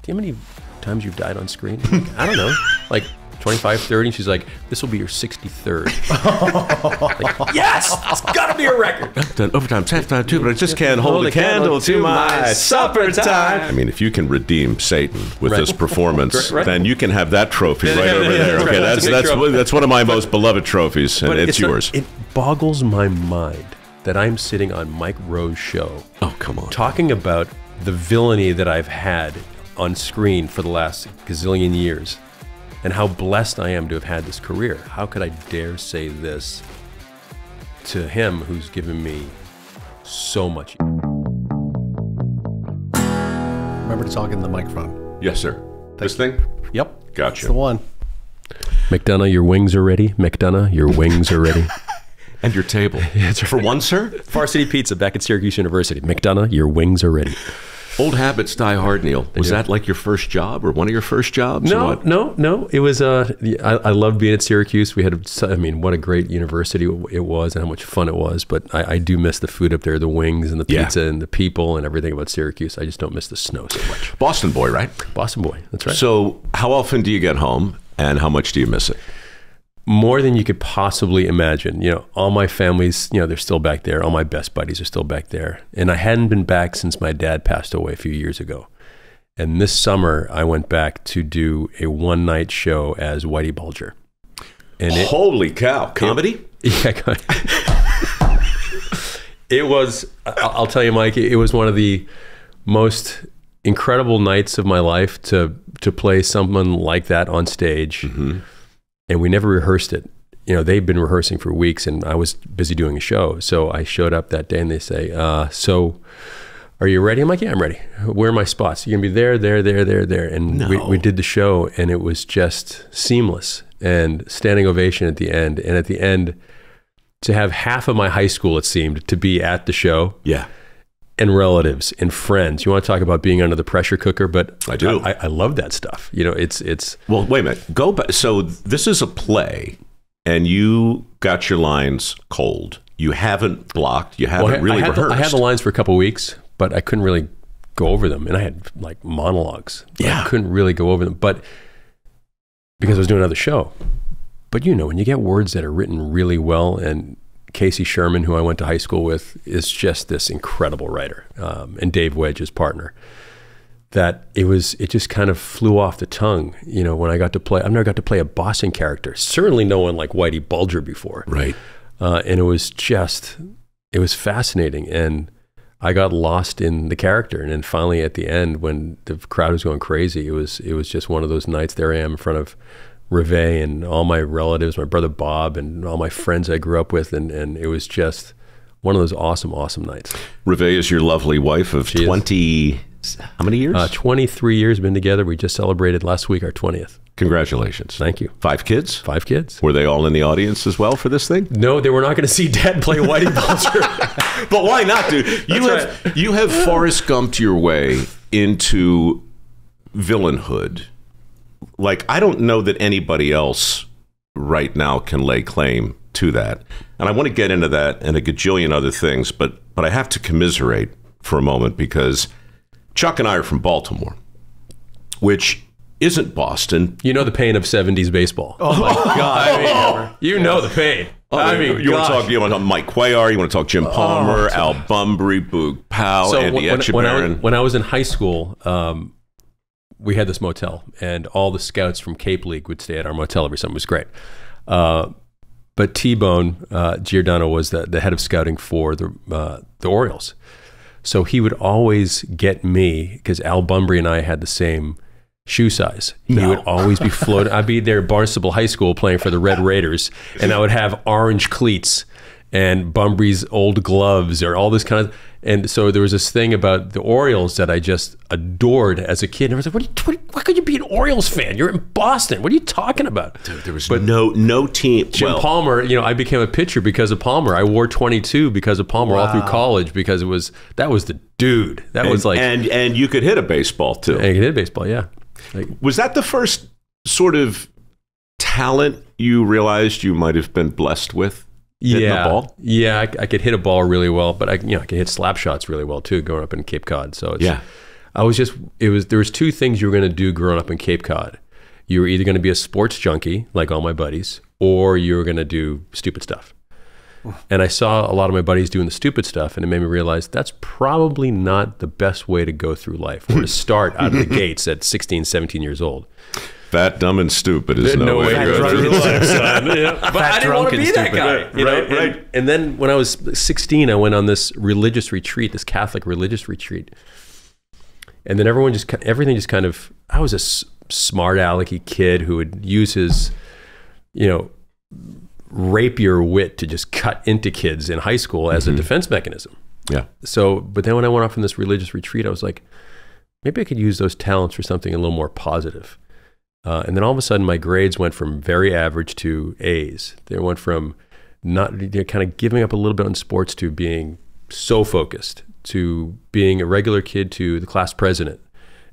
do you know how many times you've died on screen? Like, I don't know, like 25, 30. And she's like, this will be your 63rd. Like, yes, it's gotta be a record. I've done overtime, halftime too, but I just can't hold a candle to my supper time. I mean, if you can redeem Satan with this performance, then you can have that trophy right over there. Okay, that's one of my most beloved trophies, and it's yours. It boggles my mind that I'm sitting on Mike Rowe's show. Oh, come on. Talking about the villainy that I've had on screen for the last gazillion years and how blessed I am to have had this career. How could I dare say this to him who's given me so much? Remember to talk in the microphone. Yes, sir. This thing? Yep. Gotcha. That's the one. McDonough, your wings are ready. McDonough, your wings are ready. And your table. For one, sir? Varsity Pizza back at Syracuse University. McDonough, your wings are ready. Old habits die hard, Neal. Was that like your first job or one of your first jobs? No. It was, I loved being at Syracuse. We had, I mean, what a great university it was and how much fun it was. But I do miss the food up there, the wings and the pizza and the people and everything about Syracuse. I just don't miss the snow so much. Boston boy, right? Boston boy, that's right. So how often do you get home and how much do you miss it? More than you could possibly imagine. You know, all my family's, you know, they're still back there. All my best buddies are still back there. And I hadn't been back since my dad passed away a few years ago. And this summer, I went back to do a one-night show as Whitey Bulger. And holy cow, comedy? Yeah. It was, I'll tell you, Mike, it was one of the most incredible nights of my life to play someone like that on stage. Mm-hmm. And we never rehearsed it. You know, they'd been rehearsing for weeks and I was busy doing a show. So I showed up that day and they say, so are you ready? I'm like, yeah, I'm ready. Where are my spots? You're gonna be there, there, there, there, there. And we did the show and it was just seamless and standing ovation at the end. And at the end, to have half of my high school, it seemed, to be at the show. Yeah. And relatives and friends. You want to talk about being under the pressure cooker, but I do. I love that stuff. You know, it's. Well, wait a minute. Go back. So this is a play, and you got your lines cold. You haven't blocked. You haven't really rehearsed. I had the lines for a couple of weeks, but I couldn't really go over them, and I had like monologues. Yeah, I couldn't really go over them, but because I was doing another show. But you know, when you get words that are written really well and Casey Sherman, who I went to high school with, is just this incredible writer, and Dave Wedge, his partner, that it just kind of flew off the tongue. You know, when I got to play, I've never got to play a Boston character, certainly no one like Whitey Bulger before. Right. And it was fascinating. And I got lost in the character. And then finally at the end, when the crowd was going crazy, it was just one of those nights. There I am in front of Reve and all my relatives, my brother Bob, and all my friends I grew up with, and it was just one of those awesome nights. Reve is your lovely wife of 20, how many years? 23 years been together. We just celebrated last week our 20th. Congratulations. Thank you. 5 kids? 5 kids. Were they all in the audience as well for this thing? No, they were not going to see Dad play Whitey Bulger. But why not, dude? You have Forrest Gumped your way into villainhood. Like, I don't know that anybody else right now can lay claim to that. And I want to get into that and a gajillion other things, but I have to commiserate for a moment because Chuck and I are from Baltimore, which isn't Boston. You know the pain of 70s baseball. Oh my God. You know the pain. I mean, you want to talk Mike Cuellar, you want to talk Jim Palmer, Al Bunbury, Boog Powell, Andy Etchebarren. When I was in high school, we had this motel, and all the scouts from Cape League would stay at our motel every summer. It was great. But T-Bone Giordano was the head of scouting for the Orioles. So he would always get me, because Al Bunbury and I had the same shoe size. He would always be floating. I'd be there at Barnstable High School playing for the Red Raiders, and I would have orange cleats and Bunbury's old gloves or all this kind of. And so there was this thing about the Orioles that I just adored as a kid. And I was like, why could you be an Orioles fan? You're in Boston. What are you talking about? Dude, there was no team. Jim Palmer, you know, I became a pitcher because of Palmer. I wore 22 because of Palmer all through college, because that was the dude. That was like. And you could hit a baseball too. And you could hit a baseball, yeah. Like, was that the first sort of talent you realized you might have been blessed with? Hitting a ball? Yeah, I could hit a ball really well, but I could hit slap shots really well too, growing up in Cape Cod. So it's, there was two things you were going to do growing up in Cape Cod. You were either going to be a sports junkie, like all my buddies, or you were going to do stupid stuff. And I saw a lot of my buddies doing the stupid stuff, and it made me realize that's probably not the best way to go through life, or to start out of the gates at 16, 17 years old. Fat, dumb, and stupid is no way to go through life, son. But I didn't want to be that guy. Right. And then when I was 16, I went on this religious retreat, this Catholic religious retreat. And then everything just kind of, I was a smart alecky kid who would use his, rapier wit to just cut into kids in high school as a defense mechanism. Yeah. So, but then when I went off on this religious retreat, I was like, maybe I could use those talents for something a little more positive. And then all of a sudden my grades went from very average to A's. They went from not kind of giving up a little bit on sports to being so focused, to being a regular kid to the class president,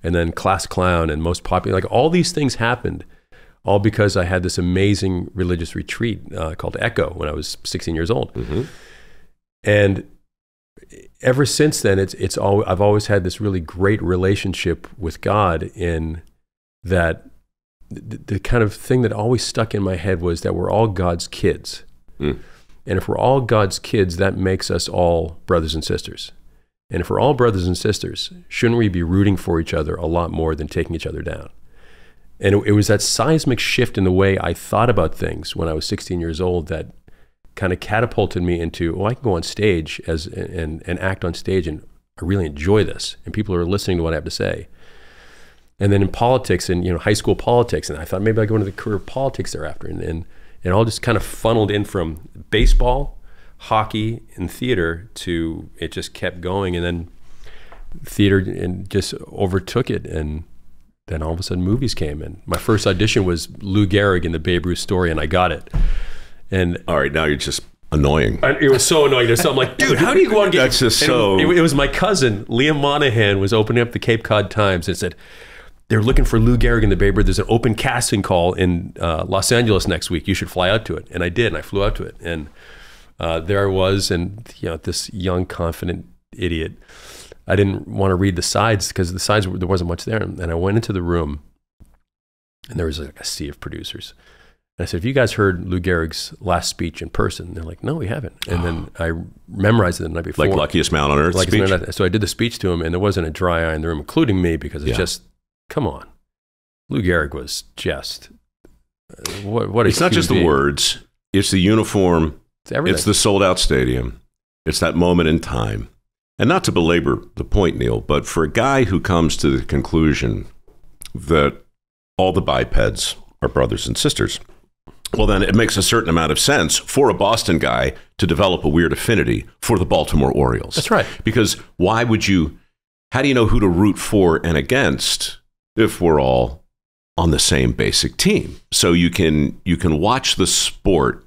and then class clown and most popular. Like all these things happened all because I had this amazing religious retreat called Echo when I was 16 years old. And ever since then, I've always had this really great relationship with God, in that the kind of thing that always stuck in my head was that we're all God's kids. And if we're all God's kids, that makes us all brothers and sisters. And if we're all brothers and sisters, shouldn't we be rooting for each other a lot more than taking each other down? And it was that seismic shift in the way I thought about things when I was 16 years old that kind of catapulted me into, I can go on stage and act on stage, and I really enjoy this, and people are listening to what I have to say. And then in politics, and high school politics, and I thought maybe I'd go into the career of politics thereafter, and all just kind of funneled in from baseball, hockey, and theater to, it just kept going, and then theater and just overtook it, and then all of a sudden movies came, and my first audition was Lou Gehrig in the Babe Ruth story, and I got it. And all right, now you're just annoying. It was so annoying. So I'm like, dude, how do you go on? That's just so. It was my cousin Liam Monahan was opening up the Cape Cod Times and said, they're looking for Lou Gehrig in the Babe Ruth. There's an open casting call in Los Angeles next week. You should fly out to it. And I did, and I flew out to it. And there I was, and this young, confident idiot. I didn't want to read the sides because the sides, there wasn't much there. And I went into the room, and there was like a sea of producers. And I said, have you guys heard Lou Gehrig's last speech in person? And they're like, no, we haven't. And then I memorized it the night before. Like Luckiest Man on Earth speech? So I did the speech to him, and there wasn't a dry eye in the room, including me, because it's just, come on. Lou Gehrig was just, what it's not just the words. It's the uniform. It's everything. It's the sold-out stadium. It's that moment in time. And not to belabor the point, Neal, but for a guy who comes to the conclusion that all the bipeds are brothers and sisters, well, then it makes a certain amount of sense for a Boston guy to develop a weird affinity for the Baltimore Orioles. That's right. Because how do you know who to root for and against if we're all on the same basic team? So you can watch the sport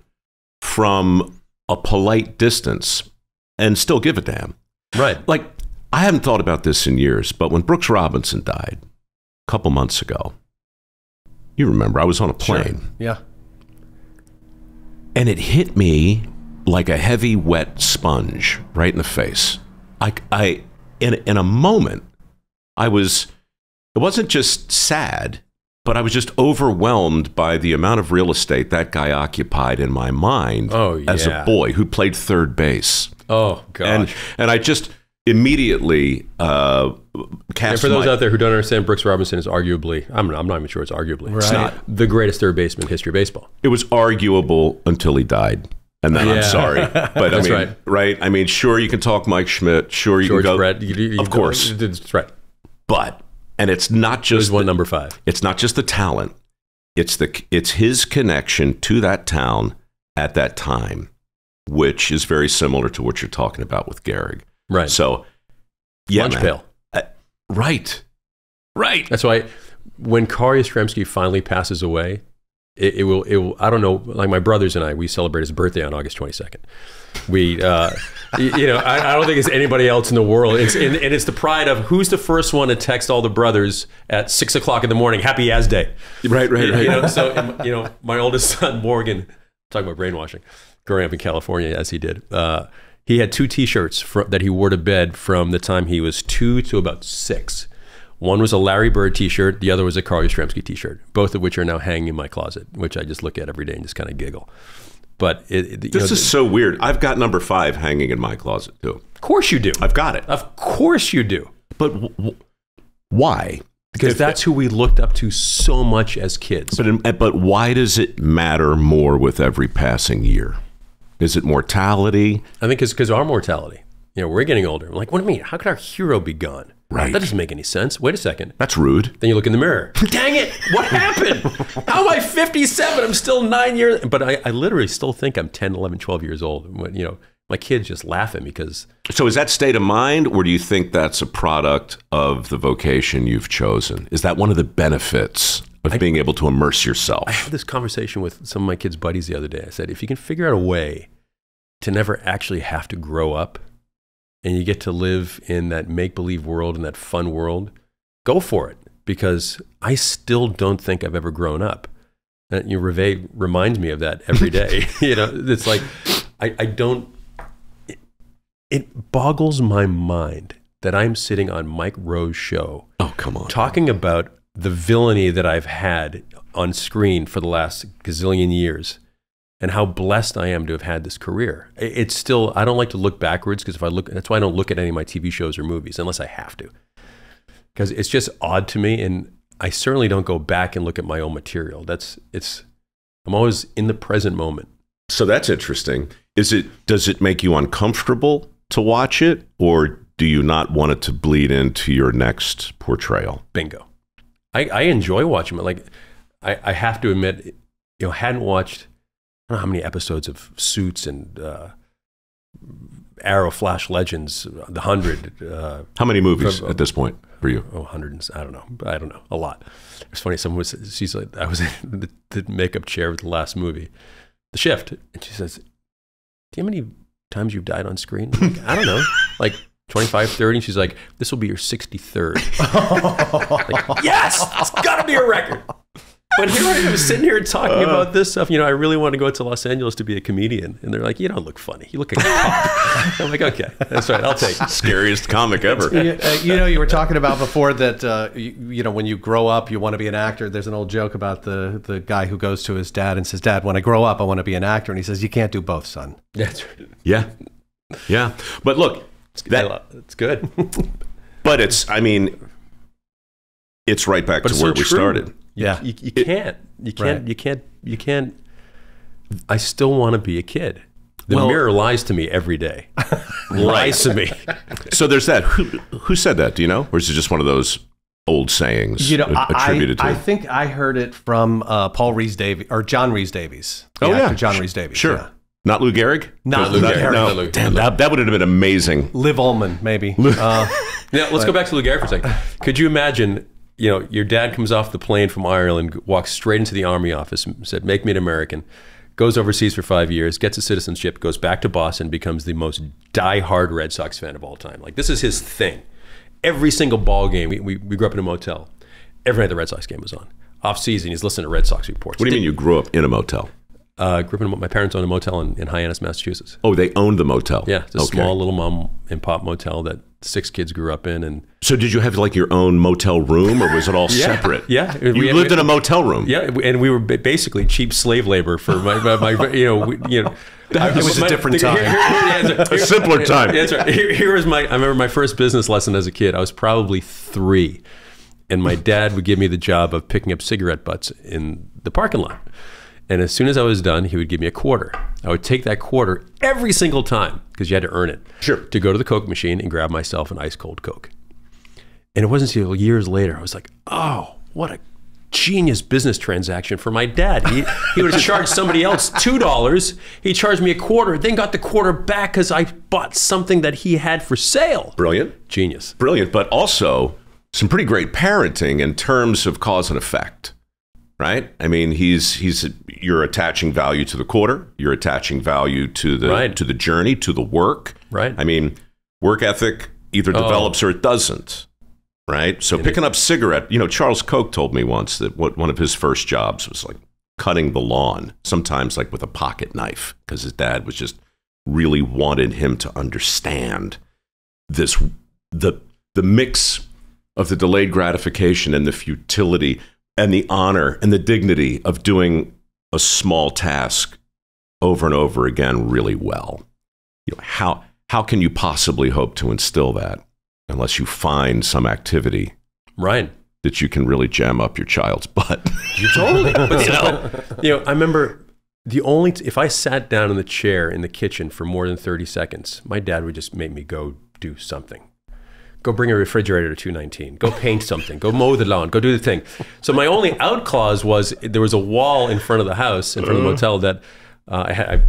from a polite distance and still give a damn. Right. Like, I haven't thought about this in years, but when Brooks Robinson died a couple months ago, you remember, I was on a plane. Sure. Yeah. And it hit me like a heavy, wet sponge right in the face. In a moment, it wasn't just sad, but I was just overwhelmed by the amount of real estate that guy occupied in my mind as a boy who played third base. Oh, gosh. And I just immediately cast. And for those out there who don't understand, Brooks Robinson is arguably, I'm not even sure it's arguably, right. It's not the greatest third baseman in history of baseball. It was arguable until he died. And then I'm sorry. But right? I mean, sure, you can talk Mike Schmidt. Sure, you George can go. Brett, of course. That's right. But, and it's not just one number 5. It's not just the talent. It's his connection to that town at that time, which is very similar to what you're talking about with Gehrig. Right. So, yeah, lunch pail. Right. That's why when Kari Yastrzemski finally passes away, it will. I don't know. Like my brothers and I, we celebrate his birthday on August 22nd. We, I don't think it's anybody else in the world. And it's the pride of who's the first one to text all the brothers at 6 o'clock in the morning, Happy Yas Day. Right. So my oldest son Morgan, talking about brainwashing, growing up in California as he did. He had 2 T-shirts that he wore to bed from the time he was 2 to about 6. One was a Larry Bird t-shirt. The other was a Carl Yastrzemski t-shirt, both of which are now hanging in my closet, which I just look at every day and just kind of giggle. But this is so weird. I've got number 5 hanging in my closet too. Of course you do. I've got it. Of course you do. But why? Because that's who we looked up to so much as kids. But why does it matter more with every passing year? Is it mortality? I think it's because our mortality. We're getting older. We're like, what do you mean? How could our hero be gone? Right. That doesn't make any sense. Wait a second. That's rude. Then you look in the mirror. Dang it. What happened? How am I 57? I'm still 9 years. But I literally still think I'm 10, 11, 12 years old. My kids just laugh at me because... So is that state of mind, or do you think that's a product of the vocation you've chosen? Is that one of the benefits of being able to immerse yourself? I had this conversation with some of my kids' buddies the other day. I said, if you can figure out a way to never actually have to grow up, and you get to live in that make-believe world and that fun world, go for it. Because I still don't think I've ever grown up. Reve reminds me of that every day. It's like, I don't... It boggles my mind that I'm sitting on Mike Rowe's show. Oh, come on. Talking about the villainy that I've had on screen for the last gazillion years and how blessed I am to have had this career. It's still, I don't like to look backwards because that's why I don't look at any of my TV shows or movies unless I have to. Because it's just odd to me, and I certainly don't go back and look at my own material. I'm always in the present moment. So that's interesting. Does it make you uncomfortable to watch it, or do you not want it to bleed into your next portrayal? Bingo. I enjoy watching it. Like, I have to admit, hadn't watched, I don't know how many episodes of Suits and Arrow, Flash Legends, The 100. How many movies at this point for you? Oh, hundreds. I don't know. A lot. It's funny. She's like, I was in the makeup chair with the last movie, The Shift, and she says, do you know how many times you've died on screen? I'm like, I don't know, like 25, 30. And she's like, this will be your 63rd. Like, yes, it's got to be a record. But here I am sitting here talking about this stuff. I really want to go to Los Angeles to be a comedian. And they're like, you don't look funny. You look like a cop. I'm like, okay, that's right. I'll take it. Scariest comic ever. You were talking about before that, when you grow up, you want to be an actor. There's an old joke about the guy who goes to his dad and says, Dad, when I grow up, I want to be an actor. And he says, you can't do both, son. That's right. Yeah. Yeah. But look, that's good. But it's right back to where we started. Yeah, you can't. You can't. I still want to be a kid. The mirror lies to me every day. Lies to me. So there's that. Who said that? Do you know, or is it just one of those old sayings attributed to? I think I heard it from Paul Rhys-Davies or John Rhys-Davies. John Rhys-Davies. Sure. Yeah. Not Lou Gehrig? Not Lou Gehrig. No. Damn, that would have been amazing. Liv Ullmann, maybe. Now let's go back to Lou Gehrig for a second. Could you imagine? Your dad comes off the plane from Ireland, walks straight into the Army office, said, make me an American, goes overseas for 5 years, gets a citizenship, goes back to Boston, becomes the most diehard Red Sox fan of all time. Like, this is his thing. Every single ball game, we grew up in a motel. Every night the Red Sox game was on. Off season, he's listening to Red Sox reports. What do you mean you grew up in a motel? My parents owned a motel in Hyannis, Massachusetts. Oh, they owned the motel? Yeah, it's a small little mom and pop motel that 6 kids grew up in. And so did you have like your own motel room, or was it all separate? Yeah. You lived in a motel room? Yeah, and we were basically cheap slave labor for my it was a different time. A simpler time. That's right. Here was I remember my first business lesson as a kid. I was probably 3, and my dad would give me the job of picking up cigarette butts in the parking lot. And as soon as I was done, he would give me a quarter. I would take that quarter every single time, because you had to earn it, to go to the Coke machine and grab myself an ice cold Coke. And it wasn't until years later I was like, oh, what a genius business transaction for my dad. He would have charged somebody else $2. He charged me a quarter, then got the quarter back because I bought something that he had for sale. Brilliant. Genius. Brilliant, but also some pretty great parenting in terms of cause and effect. Right? I mean, you're attaching value to the quarter. You're attaching value to the journey, to the work. Right. I mean, work ethic either develops or it doesn't. Right. So picking up cigarette, Charles Koch told me once that one of his first jobs was like cutting the lawn, sometimes like with a pocket knife, because his dad was just really wanted him to understand the mix of the delayed gratification and the futility and the honor and the dignity of doing a small task over and over again really well. You know, how can you possibly hope to instill that unless you find some activity, Ryan, that you can really jam up your child's butt? You totally. But I remember if I sat down in the chair in the kitchen for more than 30 seconds, my dad would just make me go do something. Go bring a refrigerator to 219. Go paint something. Go mow the lawn. Go do the thing. So my only out clause was there was a wall in front of the house, in front of the motel, that I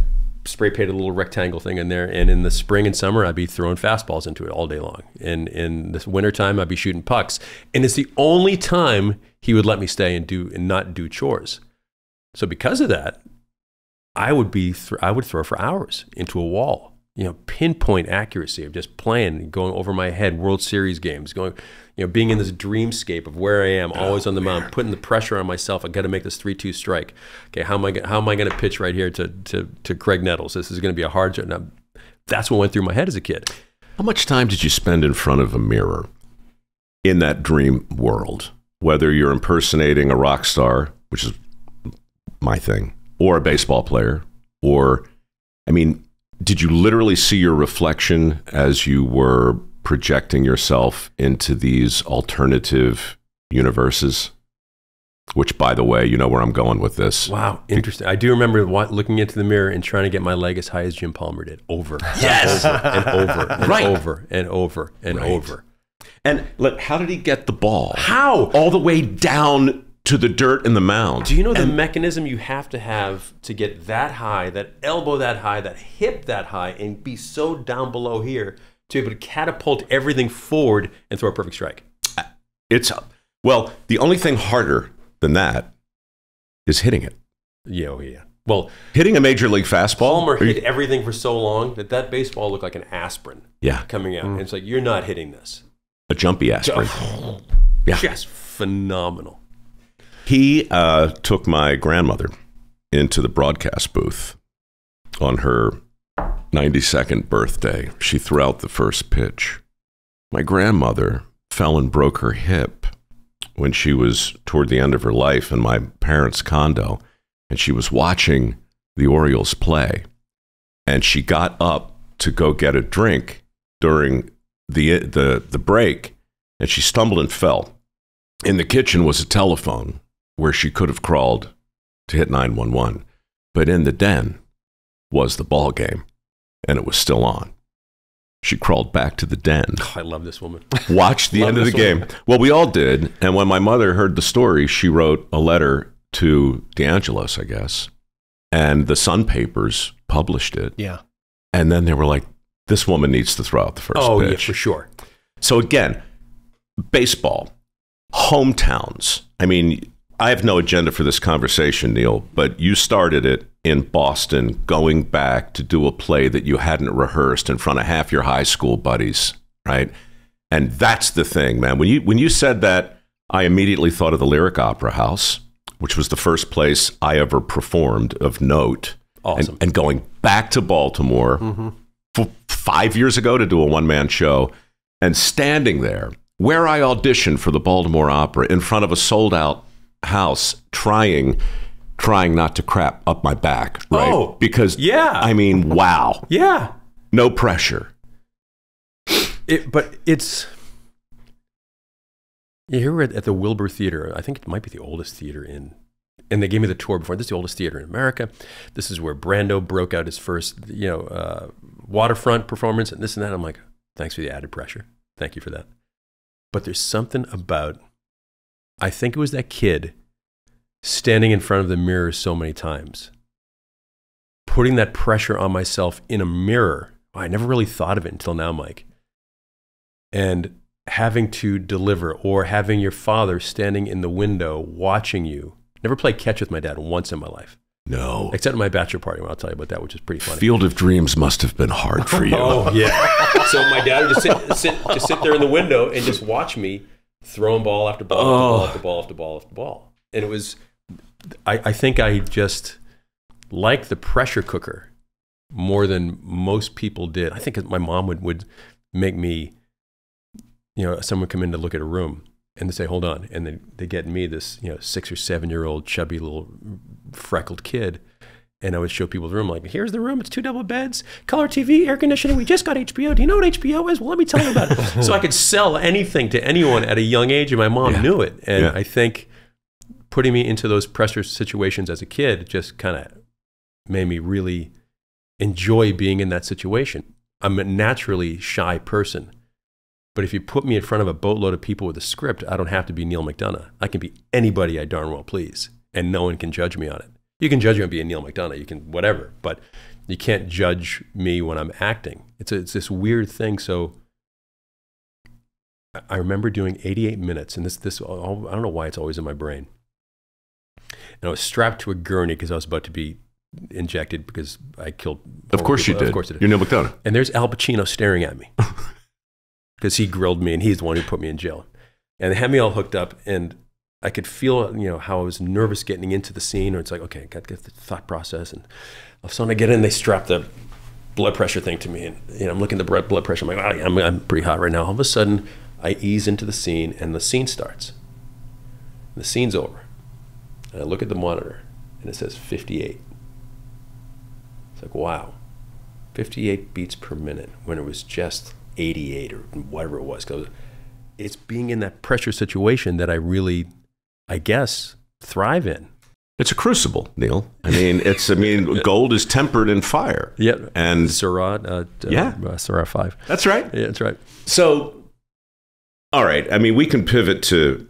spray painted a little rectangle thing in there. And in the spring and summer, I'd be throwing fastballs into it all day long. And in the wintertime, I'd be shooting pucks. And it's the only time he would let me stay and not do chores. So because of that, I would throw for hours into a wall. Pinpoint accuracy of just playing, going over my head, World Series games, being in this dreamscape of where I am, always on the mound, putting the pressure on myself. I got to make this 3-2 strike. Okay, how am I going to pitch right here to Craig Nettles? This is going to be a hard job. Now, that's what went through my head as a kid. How much time did you spend in front of a mirror in that dream world? Whether you're impersonating a rock star, which is my thing, or a baseball player, did you literally see your reflection as you were projecting yourself into these alternative universes? Which, by the way, you know where I'm going with this. Wow, interesting. I do remember looking into the mirror and trying to get my leg as high as Jim Palmer did. Over. Yes! Over and over and right. over and over and over. And look, how did he get the ball? How? All the way down to the dirt in the mound. Do you know the mechanism you have to get that high, that elbow that high, that hip that high, and be so down below here to be able to catapult everything forward and throw a perfect strike? Well, the only thing harder than that is hitting it. Yeah. Well, hitting a major league fastball. Palmer hit everything for so long that baseball looked like an aspirin. Coming out. And it's like, you're not hitting this. A jumpy aspirin. Yeah. Just phenomenal. He took my grandmother into the broadcast booth on her 92nd birthday. She threw out the first pitch. My grandmother fell and broke her hip when she was toward the end of her life in my parents' condo, and she was watching the Orioles play. And she got up to go get a drink during the break, and she stumbled and fell. In the kitchen was a telephone where she could have crawled to hit 911. But in the den was the ball game, and it was still on. She crawled back to the den. Oh, I love this woman. Watched the end of the game. Well, we all did. And when my mother heard the story, she wrote a letter to DeAngelis, I guess. And the Sun papers published it. Yeah. And then they were like, this woman needs to throw out the first pitch. Oh, yeah, for sure. So again, baseball, hometowns. I have no agenda for this conversation, Neal, but you started it in Boston, going back to do a play that you hadn't rehearsed in front of half your high school buddies, right? And that's the thing, man. When you said that, I immediately thought of the Lyric Opera House, which was the first place I ever performed of note. Awesome. And going back to Baltimore 5 years ago to do a one-man show, and standing there where I auditioned for the Baltimore Opera in front of a sold-out house, trying not to crap up my back, right? Oh, because wow. Yeah. No pressure. But it's, here we're at the Wilbur Theater. I think it might be the oldest theater and they gave me the tour before. This is the oldest theater in America. This is where Brando broke out his first, waterfront performance and this and that. I'm like, thanks for the added pressure. Thank you for that. But there's something about, I think it was that kid standing in front of the mirror so many times, putting that pressure on myself in a mirror. I never really thought of it until now, Mike. And having to deliver, or having your father standing in the window watching you. Never played catch with my dad once in my life. No. Except at my bachelor party, I'll tell you about that, which is pretty funny. Field of Dreams must have been hard for you. Oh, yeah. So my dad would just sit there in the window and just watch me throwing ball after ball after ball after ball after ball. And it was, I think I just liked the pressure cooker more than most people did. I think my mom would make me someone come in to look at a room and they say, hold on. And then they get me this, 6 or 7 year old chubby little freckled kid. And I would show people the room, like, here's the room. It's 2 double beds, color TV, air conditioning. We just got HBO. Do you know what HBO is? Well, let me tell you about it. So I could sell anything to anyone at a young age, and my mom knew it. And I think putting me into those pressure situations as a kid just kind of made me really enjoy being in that situation. I'm a naturally shy person. But if you put me in front of a boatload of people with a script, I don't have to be Neal McDonough. I can be anybody I darn well please, and no one can judge me on it. You can judge me on being Neal McDonough, you can whatever, but you can't judge me when I'm acting. It's this weird thing. So I remember doing 88 minutes, and I don't know why it's always in my brain. And I was strapped to a gurney because I was about to be injected because I killed. Of course people. you did. Of course I did. You're Neal McDonough. And there's Al Pacino staring at me because he grilled me, and he's the one who put me in jail. And they had me all hooked up, and I could feel, how I was nervous getting into the scene, or it's like, okay, I got to get the thought process. And all of a sudden I get in, they strap the blood pressure thing to me, and I'm looking at the blood pressure. I'm like, I'm pretty hot right now. All of a sudden I ease into the scene, and the scene starts. And the scene's over. And I look at the monitor, and it says 58. It's like, wow, 58 beats per minute when it was just 88 or whatever it was. 'Cause it's being in that pressure situation that I really, I guess, thrive in. It's a crucible, Neal. Gold is tempered in fire. Yeah. And Syrah, Syrah 5. That's right. Yeah, that's right. So, all right. We can pivot to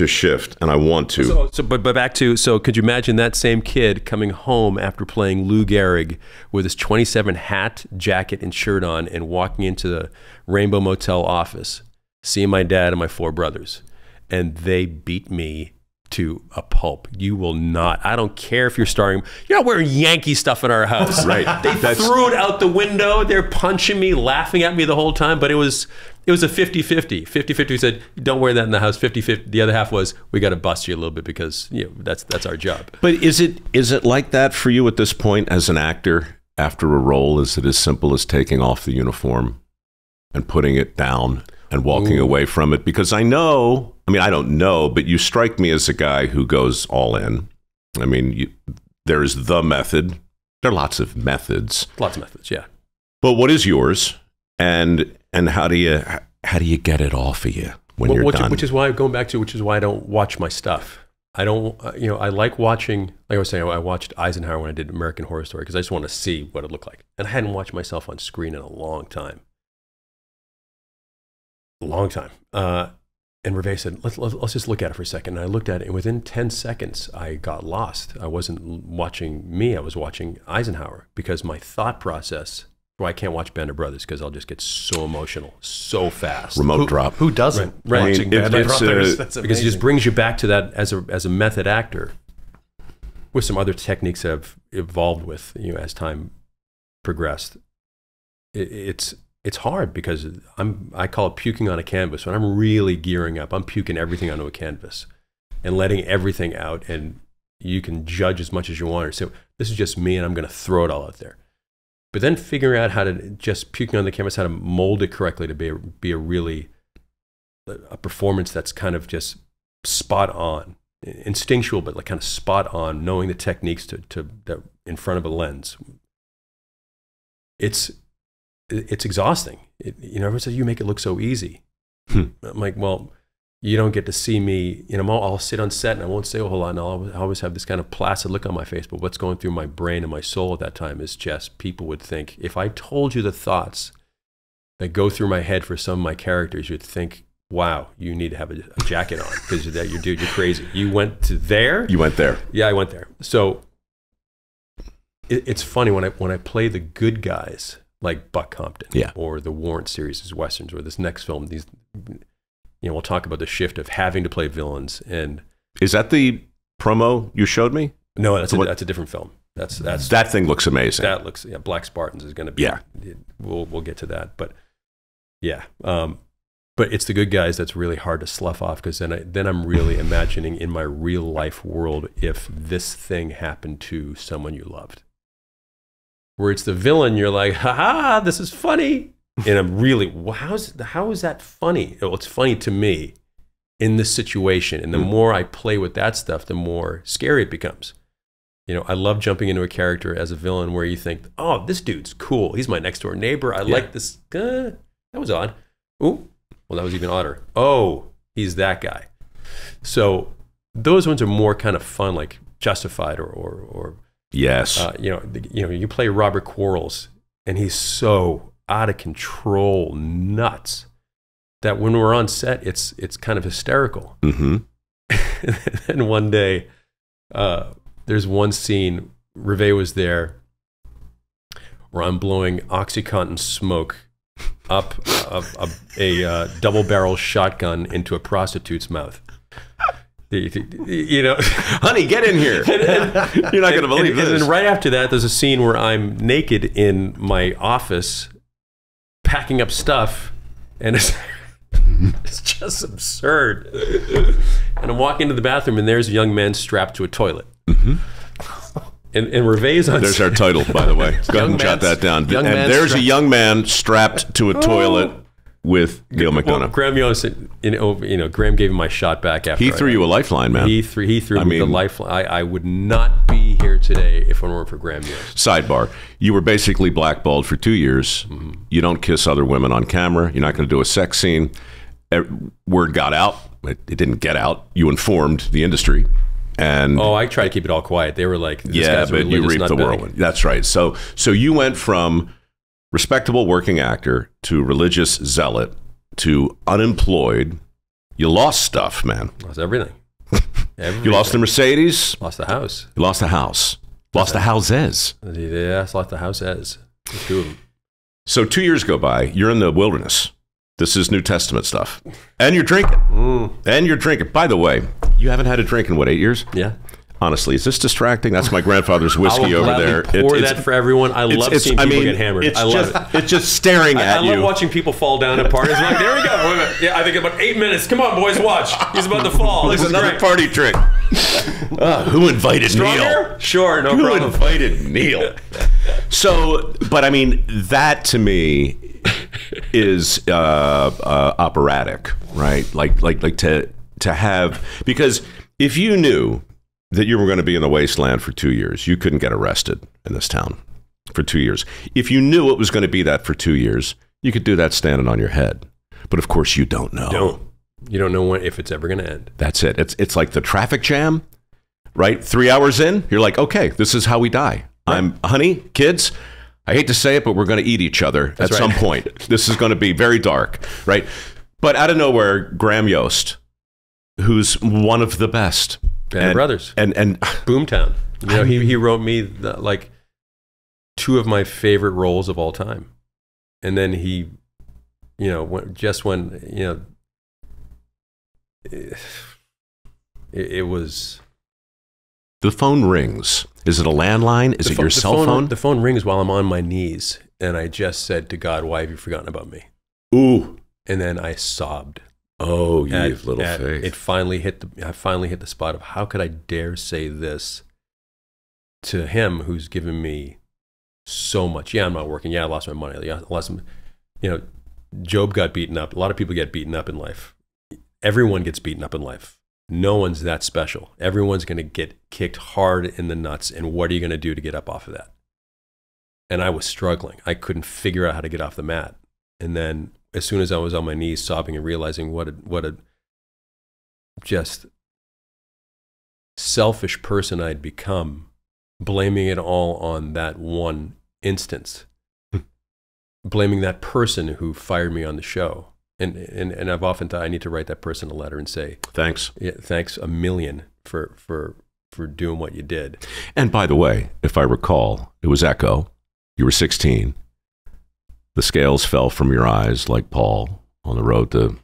shift, and I want to. But back to, could you imagine that same kid coming home after playing Lou Gehrig with his 27 hat, jacket, and shirt on, and walking into the Rainbow Motel office, seeing my dad and my 4 brothers, and they beat me to a pulp. You will not. I don't care if you're starring. You're not wearing Yankee stuff in our house. Right. They threw it out the window. They're punching me, laughing at me the whole time. But it was a 50-50. 50-50 said, don't wear that in the house. 50-50. The other half was, we got to bust you a little bit because that's our job. But is it like that for you at this point as an actor after a role? Is it as simple as taking off the uniform and putting it down and walking away from it? Because I don't know, but you strike me as a guy who goes all in. There's the method. There are lots of methods. Lots of methods, yeah. But what is yours? And how do you get it off of you when you're done? Which is why I don't watch my stuff. I don't, I like watching, like I was saying, I watched Eisenhower when I did American Horror Story because I just want to see what it looked like. And I hadn't watched myself on screen in a long time. And Reve said, let's just look at it for a second. And I looked at it, and within 10 seconds, I got lost. I wasn't watching me. I was watching Eisenhower because my thought process, I can't watch Band of Brothers because I'll just get so emotional so fast. Remote drop. Who doesn't? Right. Watching Band of Brothers. That's because it just brings you back to that as a method actor with some other techniques that I've evolved with, as time progressed. It's hard because I call it puking on a canvas. When I'm really gearing up, I'm puking everything onto a canvas and letting everything out. And you can judge as much as you want or say, this is just me and I'm going to throw it all out there. But then figuring out how to just puking on the canvas, how to mold it correctly to be a performance that's kind of just spot on, instinctual, but like kind of spot on, knowing the techniques to in front of a lens. It's exhausting. Everyone says you make it look so easy. I'm like, well, you don't get to see me. I'll sit on set and I won't say a whole lot, and I'll always have this kind of placid look on my face. But what's going through my brain and my soul at that time is just people would think, if I told you the thoughts that go through my head for some of my characters, you'd think, wow, you need to have a jacket on because you're crazy. You went to there. You went there. Yeah, I went there. So it's funny when I play the good guys, like Buck Compton, or the Warrant series as westerns, or this next film. We'll talk about the shift of having to play villains. And is that the promo you showed me? No, that's a different film. That's that thing looks amazing. That looks Black Spartans is going to be. Yeah, we'll get to that, but yeah. But it's the good guys that's really hard to slough off because then I'm really imagining in my real life world if this thing happened to someone you loved. Where it's the villain, you're like, haha, this is funny. And I'm really, how is that funny? Well, it's funny to me in this situation. And the more I play with that stuff, the more scary it becomes. You know, I love jumping into a character as a villain where you think, oh, this dude's cool. He's my next door neighbor. I like this. That was odd. Ooh, well, that was even odder. Oh, he's that guy. So those ones are more kind of fun, like Justified or yes. You play Robert Quarles, and he's so out of control, nuts, that when we're on set, it's kind of hysterical. Mm-hmm. And one day, there's one scene, Reve was there, where I'm blowing OxyContin smoke up a double-barrel shotgun into a prostitute's mouth. You know, honey, get in here. You're not going to believe this. And then right after that, there's a scene where I'm naked in my office, packing up stuff, and it's just absurd. And I'm walking into the bathroom, and there's a young man strapped to a toilet. Mm-hmm. And Reve's on. There's our title, by the way. Go ahead and jot that down. And there's a young man strapped to a toilet with Neal McDonough. Well, Graham Yost, Graham gave him my shot back after. He threw you a lifeline, man. He threw me the lifeline. I would not be here today if it weren't for Graham Yost. Sidebar: you were basically blackballed for 2 years. Mm-hmm. You don't kiss other women on camera. You're not going to do a sex scene. Word got out. It didn't get out. You informed the industry. And I try to keep it all quiet. They were like, yeah, but you reaped the whirlwind. That's right. So you went from respectable working actor to religious zealot to unemployed. You lost stuff, man. Lost everything. You lost the Mercedes. Lost the house. You lost the house. Lost the houses. Yeah, lost the houses. Two of them. So 2 years go by. You're in the wilderness. This is New Testament stuff. And you're drinking. And you're drinking. By the way, you haven't had a drink in, what, 8 years? Yeah. Honestly, is this distracting? That's my grandfather's whiskey over there. Pour that for everyone. I love seeing people get hammered. I love it. It's just staring at you. I love watching people fall down at parties. I'm like, there we go. Yeah, I think about 8 minutes. Come on, boys, watch. He's about to fall. There's another party trick. Who invited Neal? Sure, no problem. Who invited Neal? So, but I mean, that to me is operatic, right? Like to have, because if you knew that you were going to be in the wasteland for 2 years, you couldn't get arrested in this town for 2 years. If you knew it was going to be that for 2 years, you could do that standing on your head. But of course, you don't know. You don't know if it's ever going to end. That's it. It's like the traffic jam, right? 3 hours in, you're like, okay, this is how we die. Right. Honey, kids, I hate to say it, but we're going to eat each other at some point. This is going to be very dark, right? But out of nowhere, Graham Yost, who's one of the best. Band Brothers. And Boomtown. You know, he wrote me like two of my favorite roles of all time. And then he, you know, it was... The phone rings. Is it a landline? Is it your cell phone? The phone rings while I'm on my knees. And I just said to God, why have you forgotten about me? Ooh. And then I sobbed. Oh, you have little faith. I finally hit the spot of how could I dare say this to him who's given me so much. Yeah, I'm not working. Yeah, I lost my money. Yeah, I lost some, you know, Job got beaten up. A lot of people get beaten up in life. Everyone gets beaten up in life. No one's that special. Everyone's going to get kicked hard in the nuts. And what are you going to do to get up off of that? And I was struggling. I couldn't figure out how to get off the mat. And then as soon as I was on my knees sobbing and realizing what a just selfish person I'd become, blaming it all on that one instance, blaming that person who fired me on the show. And I've often thought I need to write that person a letter and say, thanks. Yeah, thanks a million for doing what you did. And by the way, if I recall, it was Echo. You were 16. The scales fell from your eyes like Paul on the road to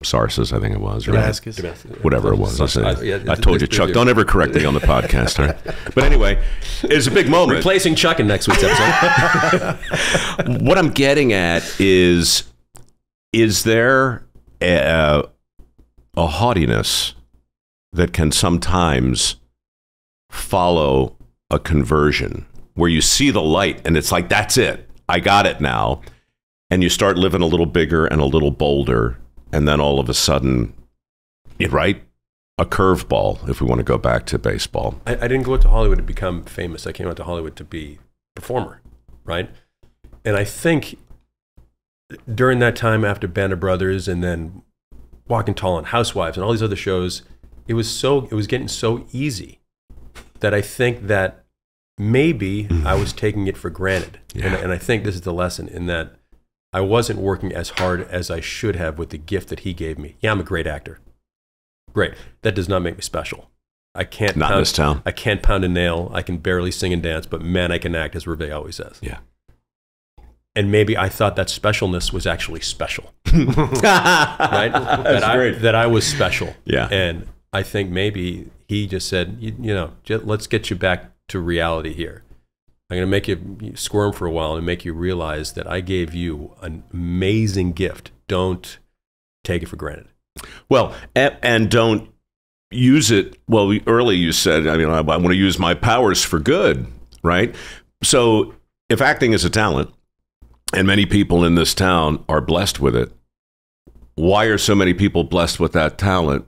Sarsis, I think it was. Right? Damascus. Whatever it was. I told you, Chuck, don't ever correct me on the podcast. Right? But anyway, it's a big moment. Replacing Chuck in next week's episode. What I'm getting at is there a haughtiness that can sometimes follow a conversion where you see the light and it's like, that's it. I got it now. and you start living a little bigger and a little bolder, and then all of a sudden, right? A curveball, if we want to go back to baseball. I didn't go out to Hollywood to become famous. I came out to Hollywood to be a performer, right? And I think during that time after Band of Brothers and then Walking Tall and Housewives and all these other shows, it was getting so easy that I think that maybe I was taking it for granted. Yeah. And I think this is the lesson in that I wasn't working as hard as I should have with the gift that he gave me. Yeah, I'm a great actor. Great. That does not make me special. I can't Not in this town. I can't pound a nail. I can barely sing and dance, but man, I can act, as Reve always says. Yeah. And maybe I thought that specialness was actually special. Right? That I was special. Yeah. And I think maybe he just said, let's get you back to reality here. I'm going to make you squirm for a while and make you realize that I gave you an amazing gift. Don't take it for granted. Well, and don't use it. Well, early you said, I want to use my powers for good, right? So if acting is a talent, and many people in this town are blessed with it, why are so many people blessed with that talent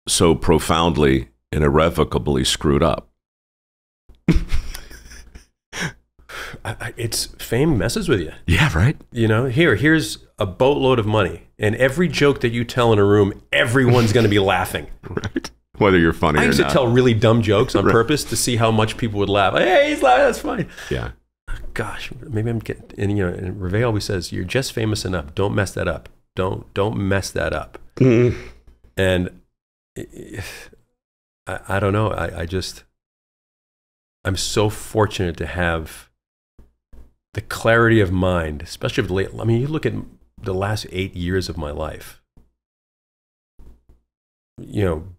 so profoundly and irrevocably screwed up? It's fame messes with you. Yeah, right. Here's a boatload of money, and every joke that you tell in a room, everyone's going to be laughing. Right. Whether you're funny or not. I used to tell really dumb jokes on purpose to see how much people would laugh. Hey, he's laughing. That's funny. Yeah. Gosh, maybe I'm getting. And Reve always says, "You're just famous enough. Don't mess that up. Don't mess that up." Mm-hmm. And I don't know. I'm so fortunate to have the clarity of mind, especially of late. I mean, you look at the last 8 years of my life.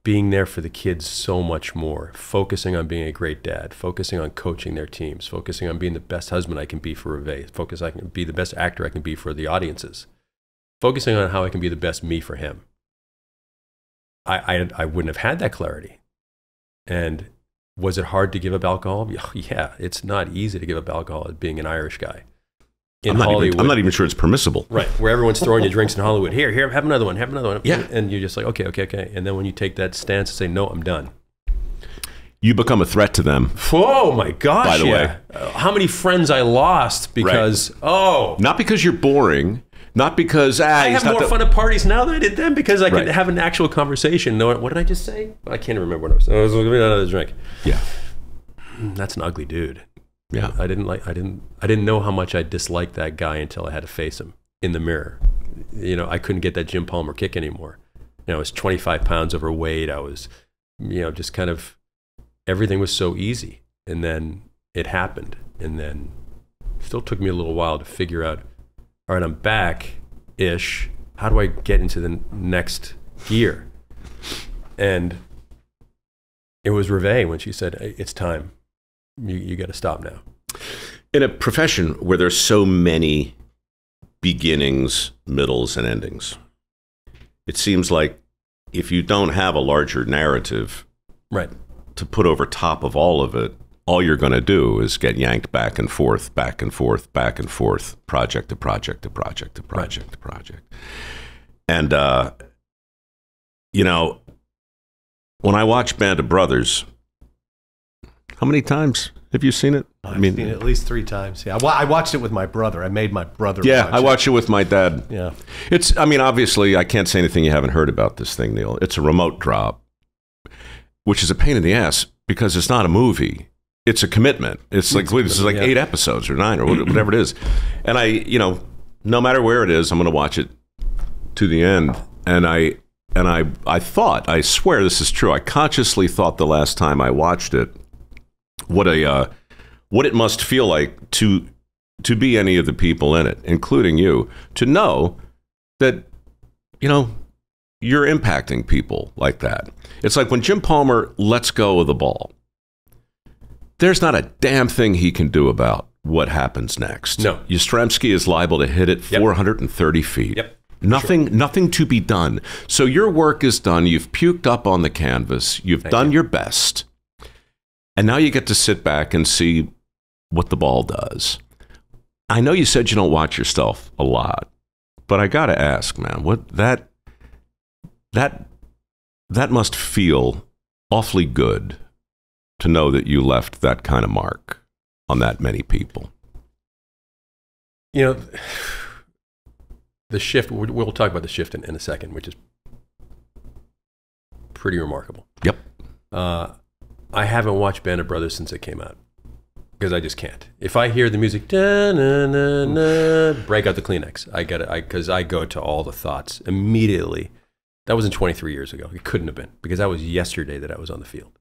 Being there for the kids so much more, focusing on being a great dad, focusing on coaching their teams, focusing on being the best husband I can be for Reve, focusing I can be the best actor I can be for the audiences, focusing on how I can be the best me for him. I wouldn't have had that clarity. And was it hard to give up alcohol? Yeah, it's not easy to give up alcohol as being an Irish guy. I'm not even sure it's permissible. Right, where everyone's throwing you drinks in Hollywood. Here, have another one, Yeah. And you're just like, okay. And then when you take that stance and say, no, I'm done. You become a threat to them. Oh my gosh, by the way. How many friends I lost because, Not because you're boring, not because, I have more fun at parties now than I did then because I could have an actual conversation. What did I just say? I can't remember what I was saying. I was going to get another drink. Yeah. That's an ugly dude. Yeah. I didn't know how much I disliked that guy until I had to face him in the mirror. I couldn't get that Jim Palmer kick anymore. I was 25 pounds overweight. I was, just kind of, everything was so easy. And then it happened. And then it still took me a little while to figure out, all right, I'm back-ish. How do I get into the next gear? And it was Reve when she said, it's time. You got to stop now. In a profession where there's so many beginnings, middles, and endings, it seems like if you don't have a larger narrative to put over top of all of it, all you're going to do is get yanked back and forth, back and forth, back and forth, project to project to project to project to project. And, when I watch Band of Brothers, how many times have you seen it? I've seen it at least 3 times. Yeah, I watched it with my brother. I made my brother watch I watched it with my dad. Yeah. Obviously, I can't say anything you haven't heard about this thing, Neal. It's a remote drop, which is a pain in the ass because it's not a movie. It's a commitment. This is like 8 episodes or 9 or whatever it is. And no matter where it is, I'm going to watch it to the end. And I thought, I swear this is true, I consciously thought the last time I watched it, what it must feel like to be any of the people in it, including you, to know that, you're impacting people like that. It's like when Jim Palmer lets go of the ball, there's not a damn thing he can do about what happens next. No. Yastrzemski is liable to hit it 430 feet. Yep. Nothing to be done. So your work is done. You've puked up on the canvas. You've done your best. And now you get to sit back and see what the ball does. I know you said you don't watch yourself a lot, but I got to ask, man, what that must feel awfully good to know that you left that kind of mark on that many people. You know, the shift, we'll talk about the shift in a second, which is pretty remarkable. Yep. I haven't watched Band of Brothers since it came out because I just can't. If I hear the music, da, na, na, na, break out the Kleenex. Because I go to all the thoughts immediately. That wasn't 23 years ago. It couldn't have been because that was yesterday that I was on the field.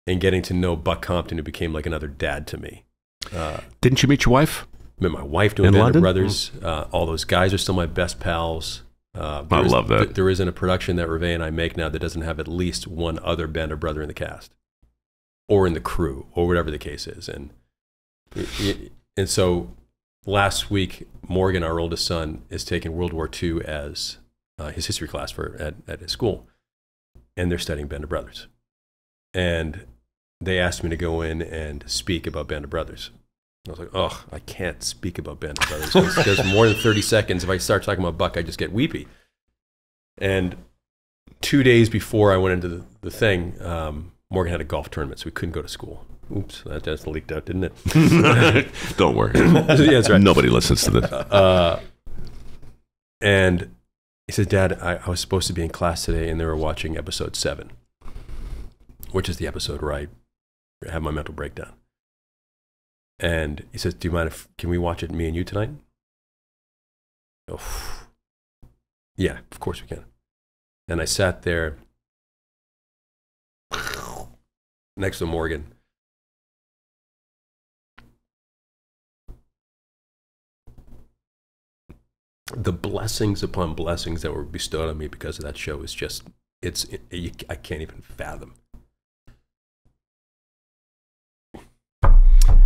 And getting to know Buck Compton, who became like another dad to me. Didn't you meet your wife? Met my wife doing In Band London? of Brothers. All those guys are still my best pals. I love that. There isn't a production that Reve and I make now that doesn't have at least one other Band of Brother in the cast. Or in the crew, or whatever the case is. And so last week, Morgan, our oldest son, is taking World War II as his history class at his school. And they're studying Band of Brothers. And they asked me to go in and speak about Band of Brothers. I was like, oh, I can't speak about Band of Brothers because more than 30 seconds, if I start talking about Buck, I just get weepy. And 2 days before I went into the thing, Morgan had a golf tournament, so we couldn't go to school. Oops, that just leaked out, didn't it? Don't worry. Yeah, that's right. Nobody listens to this. And he said, Dad, I was supposed to be in class today, and they were watching episode 7, which is the episode where I have my mental breakdown. And he says, do you mind can we watch it, me and you, tonight? Oh, yeah, of course we can. And I sat there next to Morgan. The blessings upon blessings that were bestowed on me because of that show is just, I can't even fathom.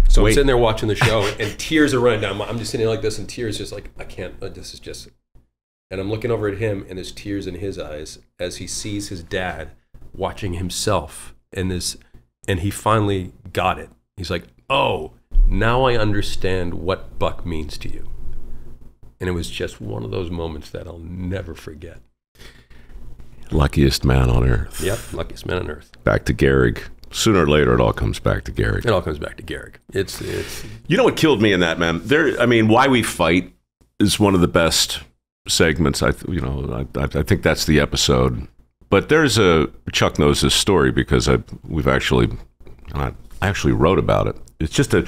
So I'm sitting there watching the show and tears are running down. I'm just sitting like this and tears just like, I can't, this is just, and I'm looking over at him and there's tears in his eyes as he sees his dad watching himself and he finally got it. He's like, oh, now I understand what Buck means to you. And it was just one of those moments that I'll never forget. Luckiest man on earth. Yep, luckiest man on earth. Back to Gehrig. Sooner or later, it all comes back to Gehrig. It all comes back to Gehrig. It's. You know what killed me in that, man? Why We Fight is one of the best segments. I think that's the episode. But there's Chuck knows this story because I actually wrote about it. It's just a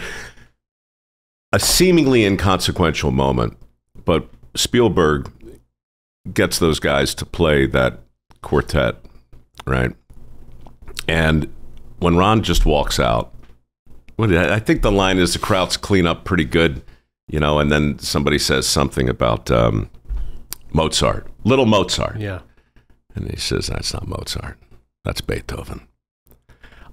seemingly inconsequential moment, but Spielberg gets those guys to play that quartet, right? And when Ron just walks out, I think the line is the crowds clean up pretty good, and then somebody says something about Mozart, little Mozart. Yeah. And he says, that's not Mozart. That's Beethoven.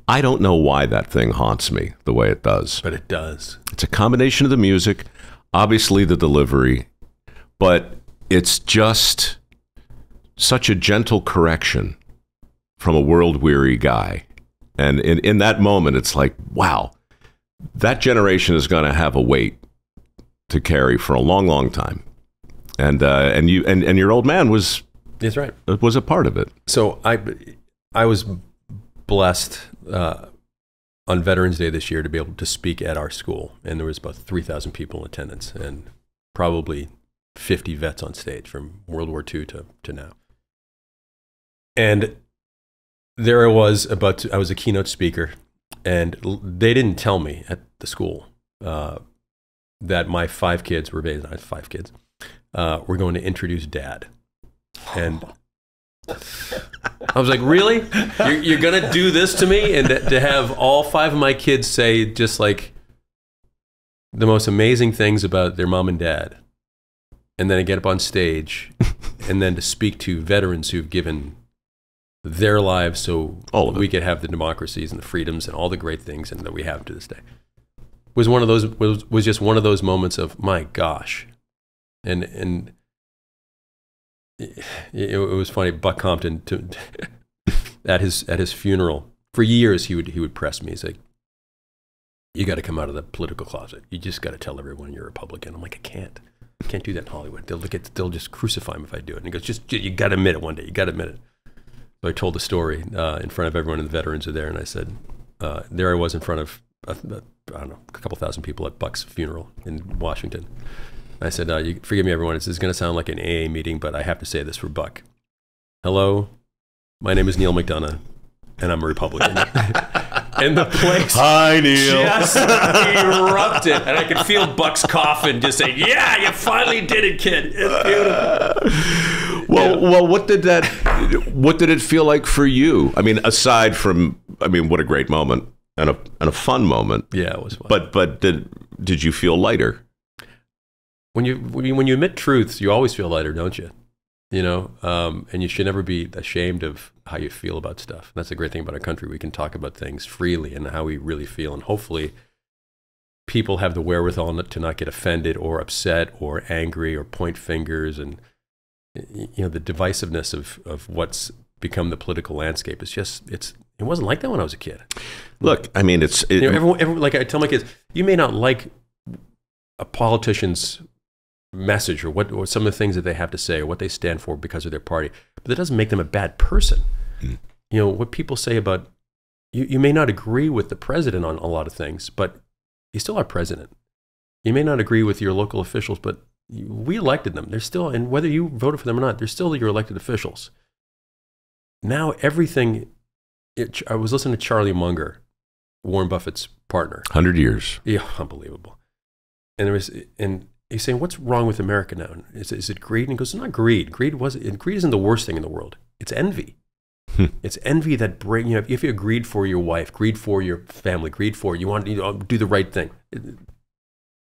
I don't know why that thing haunts me the way it does. But it does. It's a combination of the music, obviously the delivery, but it's just such a gentle correction from a world-weary guy. And in that moment, it's like, wow, that generation is going to have a weight to carry for a long, long time. And your old man was... That's right. Was a part of it. So I was blessed on Veterans Day this year to be able to speak at our school. And there was about 3,000 people in attendance and probably 50 vets on stage from World War II to now. And there I was I was a keynote speaker, and they didn't tell me at the school that my 5 kids were raised. I had 5 kids. Were going to introduce Dad, and I was like, "Really? You're gonna do this to me?" And to have all 5 of my kids say just like the most amazing things about their mom and dad, and then to get up on stage, and then to speak to veterans who've given their lives so we could have the democracies and the freedoms and all the great things and that we have to this day was just one of those moments of my gosh. And it was funny. Buck Compton at his funeral for years he would press me. He's like, you got to come out of the political closet. You just got to tell everyone you're a Republican. I'm like, I can't do that in Hollywood. They'll just crucify me if I do it. And he goes, just you got to admit it one day. You got to admit it. So I told the story in front of everyone, and the veterans are there, and I said, there I was in front of I don't know, a couple thousand people at Buck's funeral in Washington. I said, forgive me, everyone. This is going to sound like an AA meeting, but I have to say this for Buck. Hello, my name is Neal McDonough, and I'm a Republican. And the place Hi, Neal. just erupted. And I could feel Buck's coffin just saying, yeah, you finally did it, kid. It's beautiful. Well, what did it feel like for you? I mean, aside from, what a great moment and a fun moment. Yeah, it was fun. But did you feel lighter? When you admit truths, you always feel lighter, don't you? You know, and you should never be ashamed of how you feel about stuff. That's the great thing about our country. We can talk about things freely and how we really feel, and hopefully people have the wherewithal to not get offended or upset or angry or point fingers. And you know, the divisiveness of what's become the political landscape is just, it wasn't like that when I was a kid. Look, I mean, you know, everyone, like I tell my kids, you may not like a politician's message or some of the things that they have to say or what they stand for because of their party, but that doesn't make them a bad person. You know, what people say about you may not agree with the president on a lot of things, but he's still our president. You may not agree with your local officials, but we elected them. They're still, and whether you voted for them or not, they're still your elected officials. Now everything, I was listening to Charlie Munger, Warren Buffett's partner. 100 years. Yeah, unbelievable. And he's saying, what's wrong with America now? Is it greed? And he goes, it's not greed. Greed isn't the worst thing in the world. It's envy. It's envy that if you greed for your wife, greed for your family, greed for you want to do the right thing.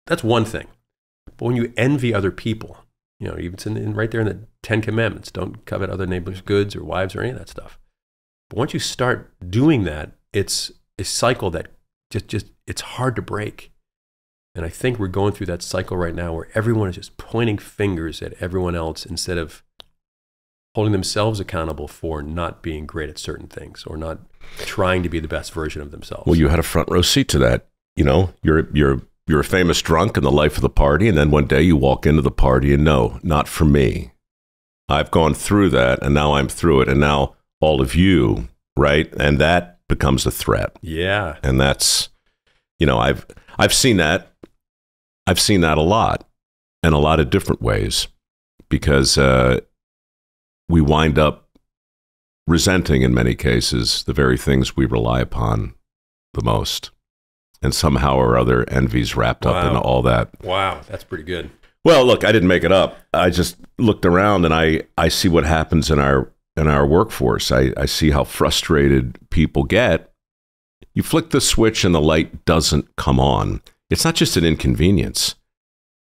That's one thing. But when you envy other people, you know, even right there in the 10 Commandments, don't covet other neighbors' goods or wives or any of that stuff. But once you start doing that, it's a cycle that just it's hard to break. And I think we're going through that cycle right now where everyone is just pointing fingers at everyone else instead of holding themselves accountable for not being great at certain things or not trying to be the best version of themselves. Well, you had a front row seat to that. You know, you're a famous drunk in the life of the party, and then one day you walk into the party and no, not for me. I've gone through that, and now I'm through it, and now all of you, right? And that becomes a threat. Yeah. And that's, you know, I've seen that. I've seen that a lot in a lot of different ways because we wind up resenting, in many cases, the very things we rely upon the most. And somehow or other, envy's wrapped up in all that. Wow, that's pretty good. Well, look, I didn't make it up. I just looked around and I see what happens in our workforce. I see how frustrated people get. You flick the switch and the light doesn't come on. It's not just an inconvenience.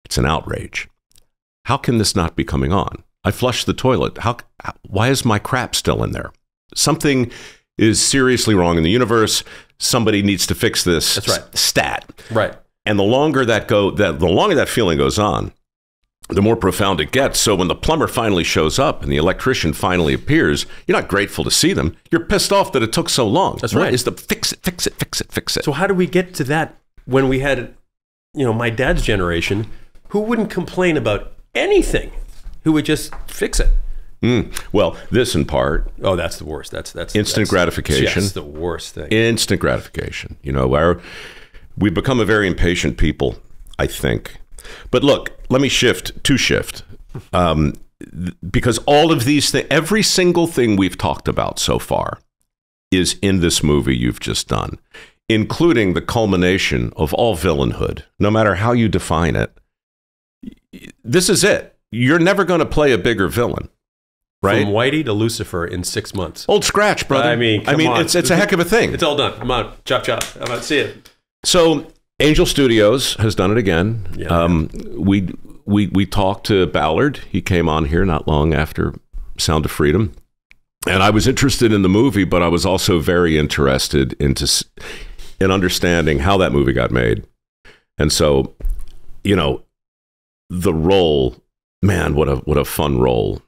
It's an outrage. How can this not be coming on? I flushed the toilet. Why is my crap still in there? Something is seriously wrong in the universe. Somebody needs to fix this. That's right. Stat. Right. And the longer that feeling goes on, the more profound it gets. So when the plumber finally shows up and the electrician finally appears, you're not grateful to see them. You're pissed off that it took so long. That's right. What is the fix it? So how do we get to that when we had, you know, my dad's generation, who wouldn't complain about anything, who would just fix it? Well, this in part. Oh, that's the worst. That's instant gratification. That's the worst thing. Instant gratification. You know, we've become a very impatient people, I think. But look, let me shift, because all of these things, every single thing we've talked about so far is in this movie you've just done, including the culmination of all villainhood, no matter how you define it. This is it. You're never going to play a bigger villain. Right? From Whitey to Lucifer in 6 months. Old scratch, brother. I mean, come on. It's a heck of a thing. It's all done. I'm out. Chop, chop. I'm out. See it. So Angel Studios has done it again. Yeah, we talked to Ballard. He came on here not long after Sound of Freedom. And I was interested in the movie, but I was also very interested in understanding how that movie got made. And so, you know, the role, man, what a fun role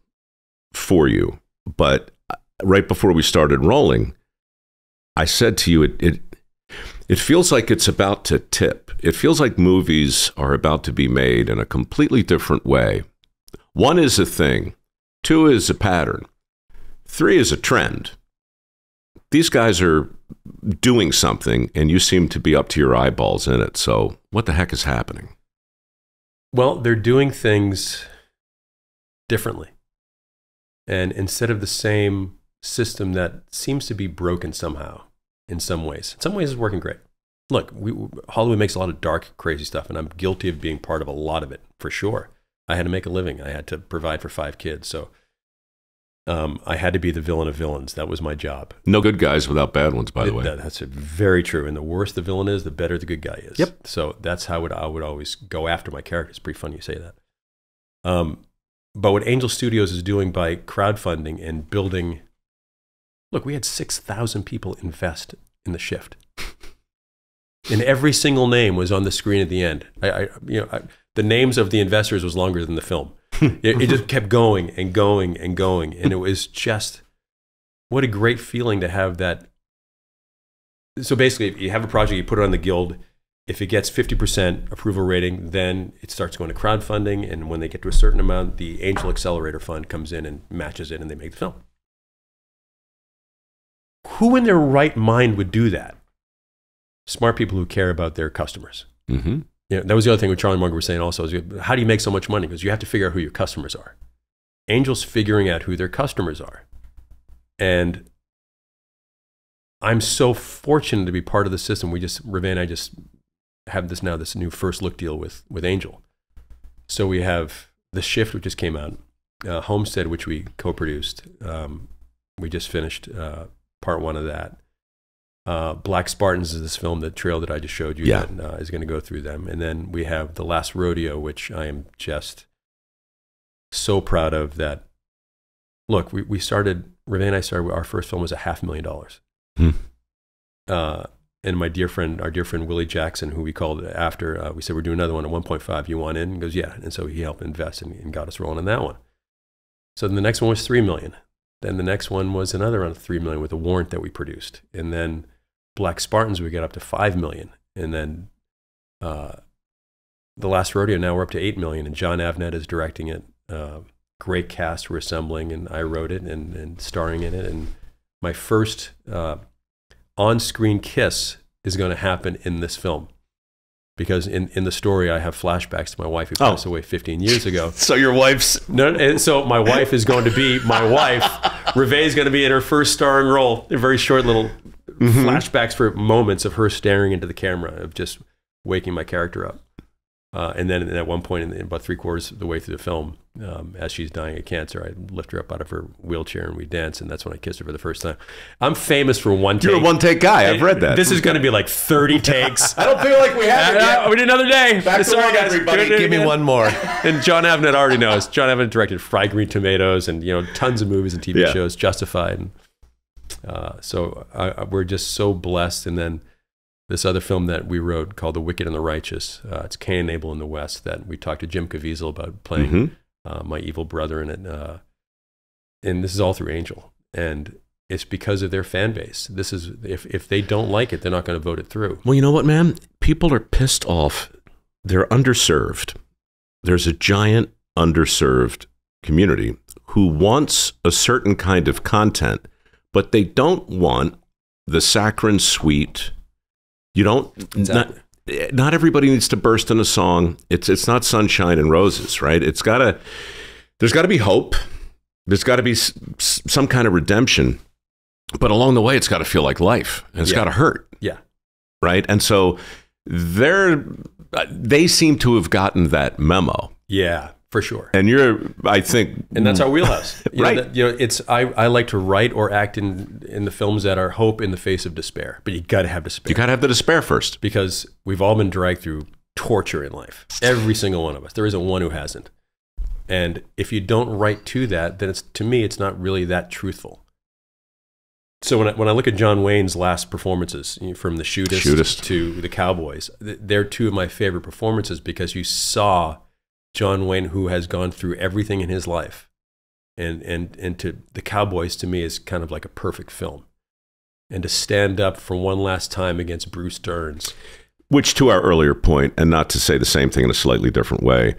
for you. But right before we started rolling, I said to you, It feels like it's about to tip. It feels like movies are about to be made in a completely different way. 1 is a thing. 2 is a pattern. 3 is a trend. These guys are doing something, and you seem to be up to your eyeballs in it. So what the heck is happening? Well, they're doing things differently. And instead of the same system that seems to be broken somehow, in some ways it's working great. Look, Hollywood makes a lot of dark, crazy stuff, and I'm guilty of being part of a lot of it, for sure. I had to make a living. I had to provide for 5 kids. So I had to be the villain of villains. That was my job. No good guys without bad ones, by the way. That's very true. And the worse the villain is, the better the good guy is. Yep. So that's how I would always go after my characters. Pretty funny you say that. But what Angel Studios is doing by crowdfunding and building, look, we had 6,000 people invest in the shift. And every single name was on the screen at the end. The names of the investors was longer than the film. It just kept going and going and going. And it was just, what a great feeling to have that. So basically, if you have a project, you put it on the Guild. If it gets 50% approval rating, then it starts going to crowdfunding. And when they get to a certain amount, the Angel Accelerator Fund comes in and matches it, and they make the film. Who in their right mind would do that? Smart people who care about their customers. Mm-hmm. That was the other thing what Charlie Munger was saying also, is how do you make so much money? Because you have to figure out who your customers are. Angel's figuring out who their customers are. And I'm so fortunate to be part of the system. Reve and I just have this new first look deal with Angel. So we have The Shift, which just came out, Homestead, which we co-produced. We just finished part 1 of that. Black Spartans is this film, the trail that I just showed you, that is going to go through them. And then we have The Last Rodeo, which I am just so proud of. That, look, we started, Reve and I started, our first film was $500,000. And our dear friend Willie Jackson, who we called after, we said, we're doing another one at 1.5. You want in? And he goes, yeah. And so he helped invest and got us rolling in that one. So then the next one was $3 million. Then the next one was another around $3 million with a warrant that we produced. And then Black Spartans, we got up to $5 million. And then The Last Rodeo, now we're up to $8 million. And John Avnet is directing it. Great cast we're assembling, and I wrote it and starring in it. And my first on-screen kiss is going to happen in this film. Because in the story, I have flashbacks to my wife who passed away 15 years ago. So your wife's... No, and so my wife is going to be my wife. Reve is going to be in her first starring role. A very short little flashbacks for moments of her staring into the camera, of just waking my character up. And then at one point, in about 3/4 of the way through the film, as she's dying of cancer, I lift her up out of her wheelchair and we dance, and that's when I kissed her for the first time. I'm famous for one take. You're a one-take guy. I've read that. This is going to be like 30 takes. I don't feel like we have it yet. We did another day. Sorry, guys. Everybody, give me one more. And John Avnet already knows. John Avnet directed Fried Green Tomatoes and tons of movies and TV shows, Justified. And, so we're just so blessed. And then this other film that we wrote called The Wicked and the Righteous. It's Cain and Abel in the West, that we talked to Jim Caviezel about playing my evil brother in it. And this is all through Angel. And it's because of their fan base. This is, if they don't like it, they're not going to vote it through. Well, you know what, man? People are pissed off. They're underserved. There's a giant underserved community who wants a certain kind of content, but they don't want the saccharine sweet. You don't, Exactly. not everybody needs to burst in a song. It's not sunshine and roses, right? There's got to be hope. There's got to be some kind of redemption. But along the way, it's got to feel like life. And it's got to hurt. Yeah. Right? And so they seem to have gotten that memo. Yeah, for sure. And I think... And that's our wheelhouse. Right. I like to write or act in the films that are hope in the face of despair. But you got to have despair. You got to have the despair first. Because we've all been dragged through torture in life. Every single one of us. There isn't one who hasn't. And if you don't write to that, then to me, it's not really that truthful. So when I look at John Wayne's last performances, from The Shootist to The Cowboys, they're two of my favorite performances, because you saw John Wayne, who has gone through everything in his life. And to The Cowboys, to me, is kind of like a perfect film. and to stand up for one last time against Bruce Dern's. Which, to our earlier point, and not to say the same thing in a slightly different way,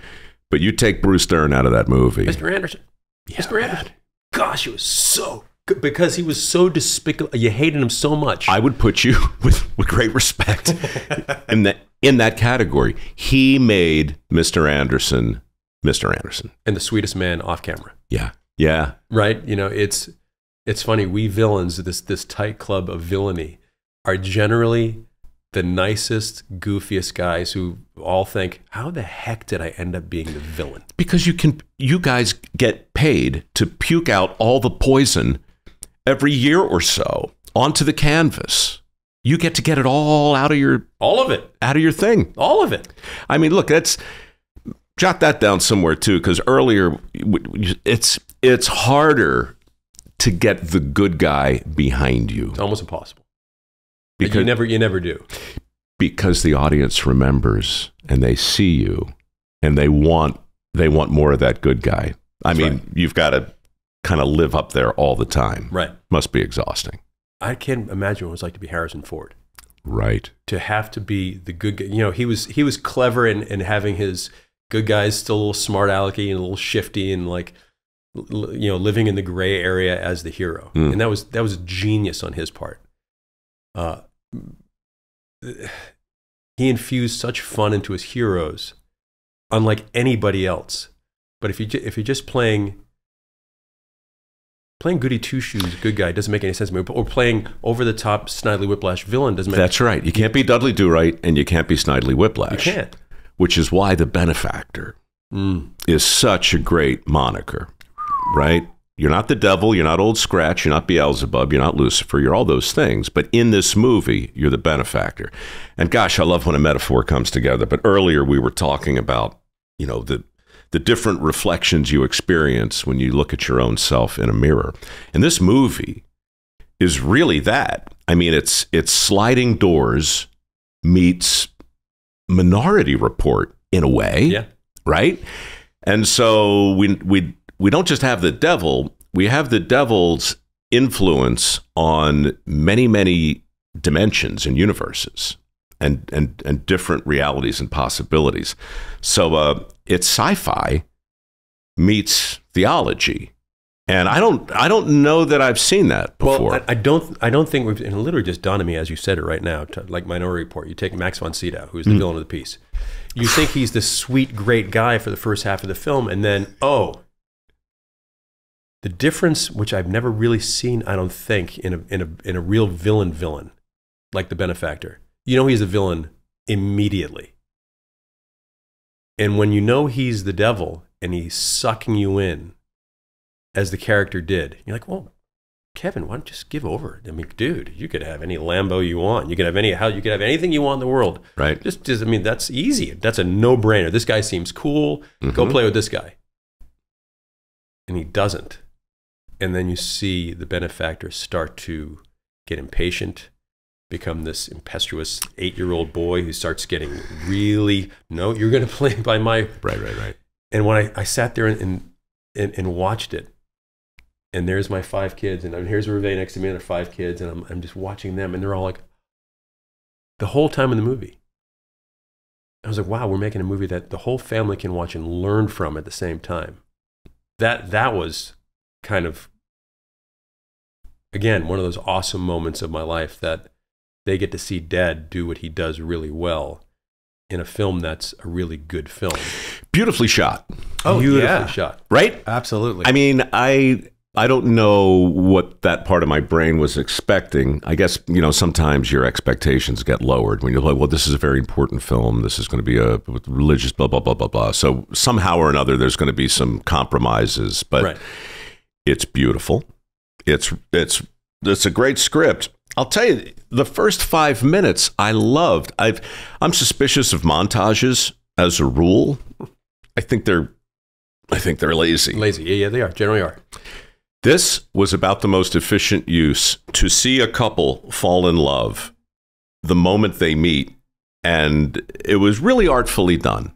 but you take Bruce Dern out of that movie. Mr. Anderson. Yeah, Mr. Anderson. Gosh, it was so good because he was so despicable. You hated him so much. I would put you with great respect in that category. He made Mr. Anderson Mr. Anderson. And the sweetest man off camera. Yeah. Yeah. Right? You know, it's funny. We villains, this tight club of villainy, are generally the nicest, goofiest guys who all think, how the heck did I end up being the villain? Because you guys get paid to puke out all the poison every year or so onto the canvas. You get to get it all out of your... All of it. Out of your thing. All of it. I mean, look, jot that down somewhere too, because earlier, it's harder to get the good guy behind you. It's almost impossible. Because you never do. Because the audience remembers and they see you and they want more of that good guy. I mean, you've got to kind of live up there all the time. Right. Must be exhausting. I can't imagine what it was like to be Harrison Ford. Right. To have to be the good guy. You know, he was clever in having his good guys still a little smart alecky and a little shifty and like, you know, living in the gray area as the hero. And that was genius on his part. He infused such fun into his heroes, unlike anybody else. But if you're just playing goody two shoes good guy doesn't make any sense to me. Or playing over the top Snidely Whiplash villain doesn't make. That's right. You can't be Dudley Do-Right and you can't be Snidely Whiplash. You can't. Which is why the Benefactor is such a great moniker, right? You're not the devil, you're not Old Scratch, you're not Beelzebub, you're not Lucifer, you're all those things. But in this movie, you're the benefactor. And gosh, I love when a metaphor comes together. But earlier we were talking about, you know, the different reflections you experience when you look at your own self in a mirror. And this movie is really that. I mean, it's Sliding Doors meets Minority Report in a way. Yeah. Right? And so we don't just have the devil, we have the devil's influence on many, many dimensions and universes and different realities and possibilities. So it's sci-fi meets theology. And I don't know that I've seen that before. Well, I don't think we've, and it literally just dawned on me as you said it right now, like Minority Report, you take Max von Sydow, who's the villain of the piece. You think he's this sweet, great guy for the first half of the film, and then, the difference, which I've never really seen, I don't think, in a real villain, like the Benefactor. You know he's a villain immediately. And when you know he's the devil and he's sucking you in, as the character did, you're like, well, Kevin, why don't you just give over? I mean, dude, you could have any Lambo you want. You could have anything you want in the world. Right. Just I mean, that's easy. That's a no-brainer. This guy seems cool. Go play with this guy. And he doesn't. And then you see the Benefactor start to get impatient, become this impetuous 8-year-old boy who starts getting really, no, you're going to play by my... Right. And when I sat there and watched it, and there's my 5 kids, and here's Hervé next to me and their 5 kids, and I'm just watching them, and they're all like, the whole time in the movie, I was like, wow, we're making a movie that the whole family can watch and learn from at the same time. That was kind of, again, one of those awesome moments of my life that they get to see Dad do what he does really well in a film that's a really good film. Beautifully shot. Oh, Beautifully shot. Right? Absolutely. I mean, I don't know what that part of my brain was expecting. I guess, you know, sometimes your expectations get lowered when you're like, well, this is a very important film. This is going to be a religious blah, blah, blah, blah, blah. So somehow or another, there's going to be some compromises, but It's beautiful. It's a great script. I'll tell you, the first 5 minutes I loved. I'm suspicious of montages as a rule. I think they're lazy. Lazy. Yeah, they are. Generally are. This was about the most efficient use to see a couple fall in love the moment they meet. And it was really artfully done.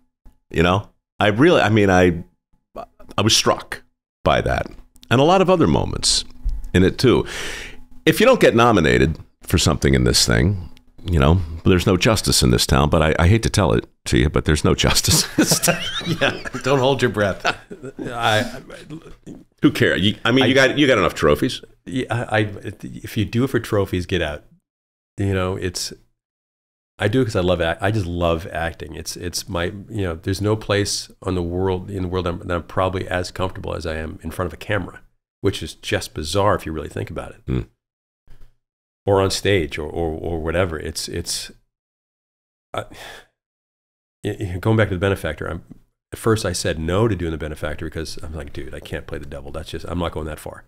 You know, I was struck by that. And a lot of other moments in it too. If you don't get nominated, for something in this thing. You know, there's no justice in this town, but I hate to tell it to you, but there's no justice in this town. Yeah, don't hold your breath. Who cares? You got enough trophies. Yeah, if you do it for trophies, get out. You know, I do it because I love I just love acting. It's my, you know, there's no place in the world that I'm probably as comfortable as I am in front of a camera, which is just bizarre if you really think about it. Mm. Or on stage or whatever. Going back to the Benefactor, at first I said no to doing the Benefactor because I'm like, dude, I can't play the devil. I'm not going that far.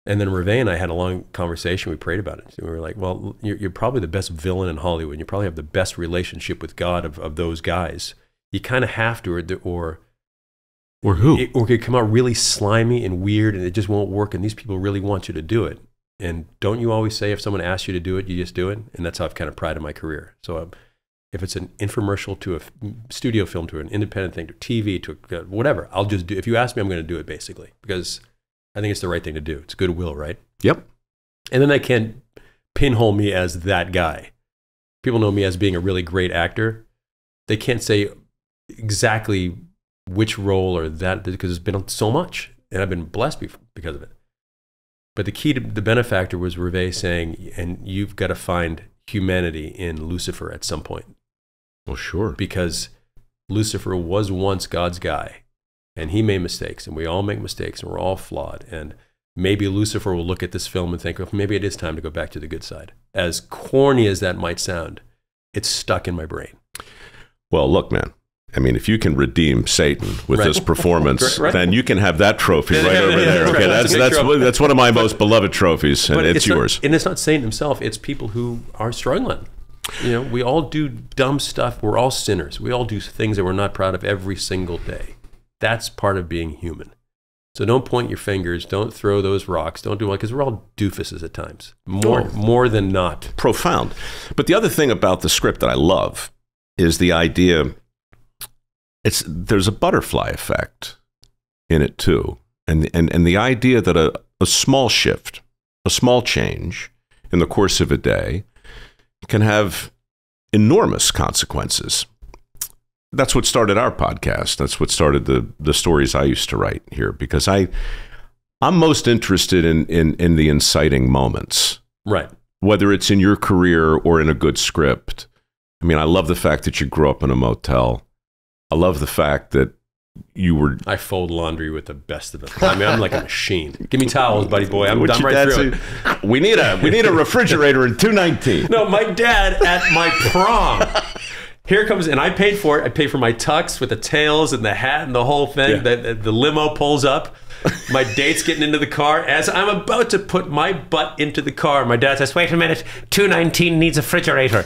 And then Reve and I had a long conversation. We prayed about it. We were like, well, you're probably the best villain in Hollywood. You probably have the best relationship with God of those guys. You kind of have to, or who? Or it could come out really slimy and weird and it just won't work. And these people really want you to do it. And don't you always say if someone asks you to do it, you just do it? And that's how I've kind of prided my career. So if it's an infomercial to a studio film, to an independent thing, to TV, to whatever, I'll just do. If you ask me, I'm going to do it basically because I think it's the right thing to do. It's goodwill, right? Yep. And then they can't pinhole me as that guy. People know me as being a really great actor. They can't say exactly which role or that because it's been so much. And I've been blessed because of it. But the key to the Benefactor was Reve saying, and you've got to find humanity in Lucifer at some point. Well, sure. Because Lucifer was once God's guy, and he made mistakes, and we all make mistakes, and we're all flawed. And maybe Lucifer will look at this film and think, oh, maybe it is time to go back to the good side. As corny as that might sound, it's stuck in my brain. Well, look, man. I mean, if you can redeem Satan with this performance, then you can have that trophy right over there. Okay, that's one of my most beloved trophies, and it's yours. And it's not Satan himself; it's people who are struggling. You know, we all do dumb stuff. We're all sinners. We all do things that we're not proud of every single day. That's part of being human. So don't point your fingers. Don't throw those rocks. Don't do it because we're all doofuses at times, more than not. Profound. But the other thing about the script that I love is the idea. There's a butterfly effect in it too, and the idea that a small shift, a small change in the course of a day can have enormous consequences. That's what started our podcast. That's what started the stories I used to write here, because I'm most interested in the inciting moments, right? Whether it's in your career or in a good script. I mean, I love the fact that you grew up in a motel. I love the fact that I fold laundry with the best of them. I mean, I'm like a machine. Give me towels, buddy boy. I'm done right through it. We need a refrigerator in 219. No, my dad at my prom. Here comes, and I paid for it. I paid for my tux with the tails and the hat and the whole thing. Yeah. The limo pulls up. My date's getting into the car. As I'm about to put my butt into the car, my dad says, "Wait a minute, 219 needs a refrigerator."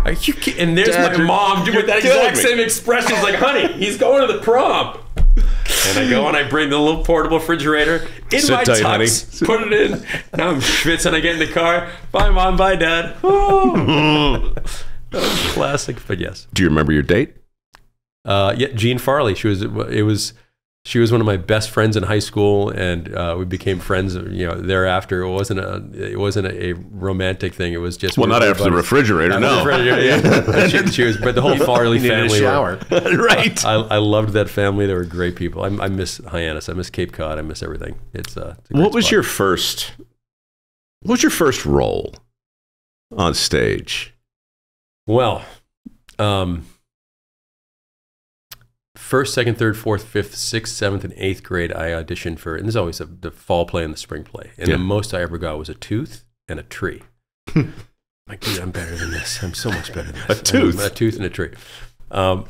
Are you kidding? And there's Dad, my mom with that exact same expression. It's like, honey, he's going to the prom. And I go and I bring the little portable refrigerator in my tux, put it in. Now I'm schwitzing. I get in the car. Bye, Mom. Bye, Dad. Oh. Classic, but yes. Do you remember your date? Yeah, Jean Farley. She was one of my best friends in high school, and we became friends. You know, thereafter, it wasn't a romantic thing. It was just not after the refrigerator. No, but the whole Farley family. Shower, right? I loved that family. They were great people. I miss Hyannis. I miss Cape Cod. I miss everything. It's a great What was your first role on stage? Well, first, second, third, fourth, fifth, sixth, seventh, and eighth grade, I auditioned for, and there's always the fall play and the spring play. And the most I ever got was a tooth and a tree. Like, dude, I'm better than this. I'm so much better than this. A tooth? A tooth and a tree. I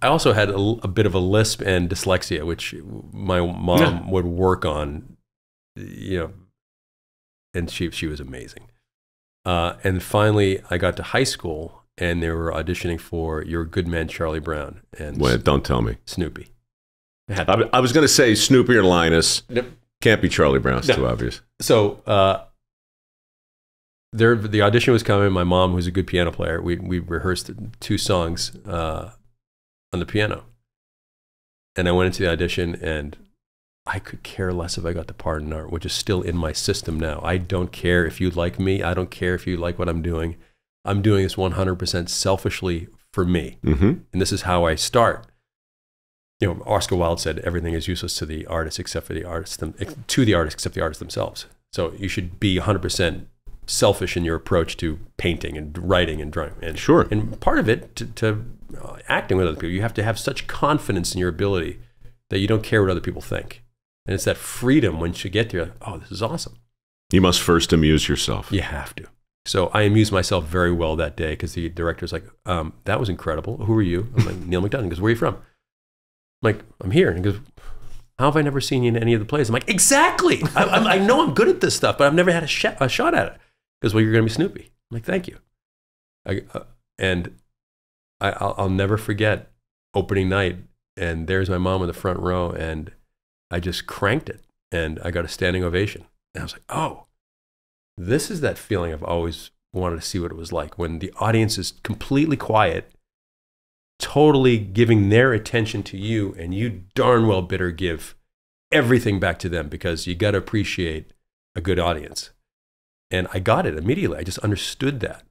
also had a bit of a lisp and dyslexia, which my mom would work on, you know, and she was amazing. And finally, I got to high school, and they were auditioning for Your Good Man, Charlie Brown. And wait, don't tell me. Snoopy. I was going to say Snoopy or Linus. Yep. Can't be Charlie Brown. It's too obvious. So the audition was coming. My mom, who's a good piano player, we rehearsed 2 songs on the piano. And I went into the audition, and I could care less if I got the part in art, which is still in my system now. I don't care if you like me. I don't care if you like what I'm doing. I'm doing this 100% selfishly for me. And this is how I start. You know, Oscar Wilde said everything is useless to the artist except for the artist, to the artist except the artists themselves. So you should be 100% selfish in your approach to painting and writing and drawing. And sure. And part of it to acting with other people, you have to have such confidence in your ability that you don't care what other people think. And it's that freedom once you get there, like, oh, this is awesome. You must first amuse yourself. You have to. So I amused myself very well that day because the director's like, that was incredible. Who are you? I'm like, Neal McDonough. He goes, where are you from? I'm like, I'm here. And he goes, how have I never seen you in any of the plays? I'm like, exactly. I know I'm good at this stuff, but I've never had a shot at it. He goes, well, you're going to be Snoopy. I'm like, thank you. I'll never forget opening night, and there's my mom in the front row, and I just cranked it, and I got a standing ovation. And I was like, oh, this is that feeling I've always wanted to see what it was like when the audience is completely quiet, totally giving their attention to you, and you darn well better give everything back to them because you got to appreciate a good audience. And I got it immediately. I just understood that.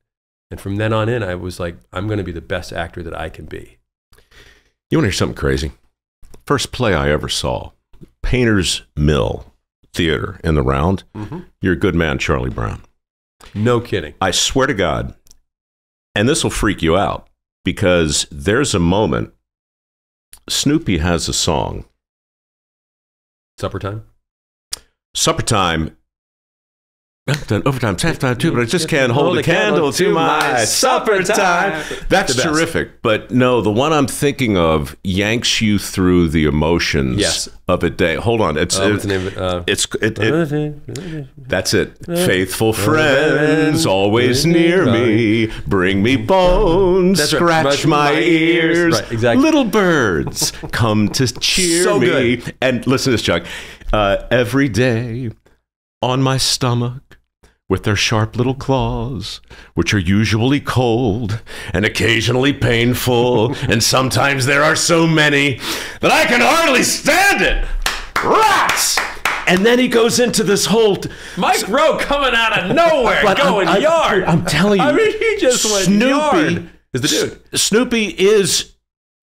And from then on in, I was like, I'm going to be the best actor that I can be. You want to hear something crazy? First play I ever saw, Painter's Mill Theater in the Round. You're a good man, Charlie Brown. No kidding. I swear to God, and this will freak you out, because there's a moment, Snoopy has a song. Supper time? Supper time. I've done overtime, half time too, but I just can't hold a candle to my supper time. That's terrific. But no, the one I'm thinking of yanks you through the emotions of a day. Hold on. What's the name of it? That's it. Faithful friends, always near me, bring me bones, scratch my ears. Right, exactly. Little birds come to cheer me. Good. And listen to this, Chuck. Every day on my stomach, with their sharp little claws, which are usually cold and occasionally painful, and sometimes there are so many that I can hardly stand it. Rats! And then he goes into this whole... Mike Rowe coming out of nowhere, going yard. I'm telling you. I mean, he just went yard. Is the dude. Snoopy is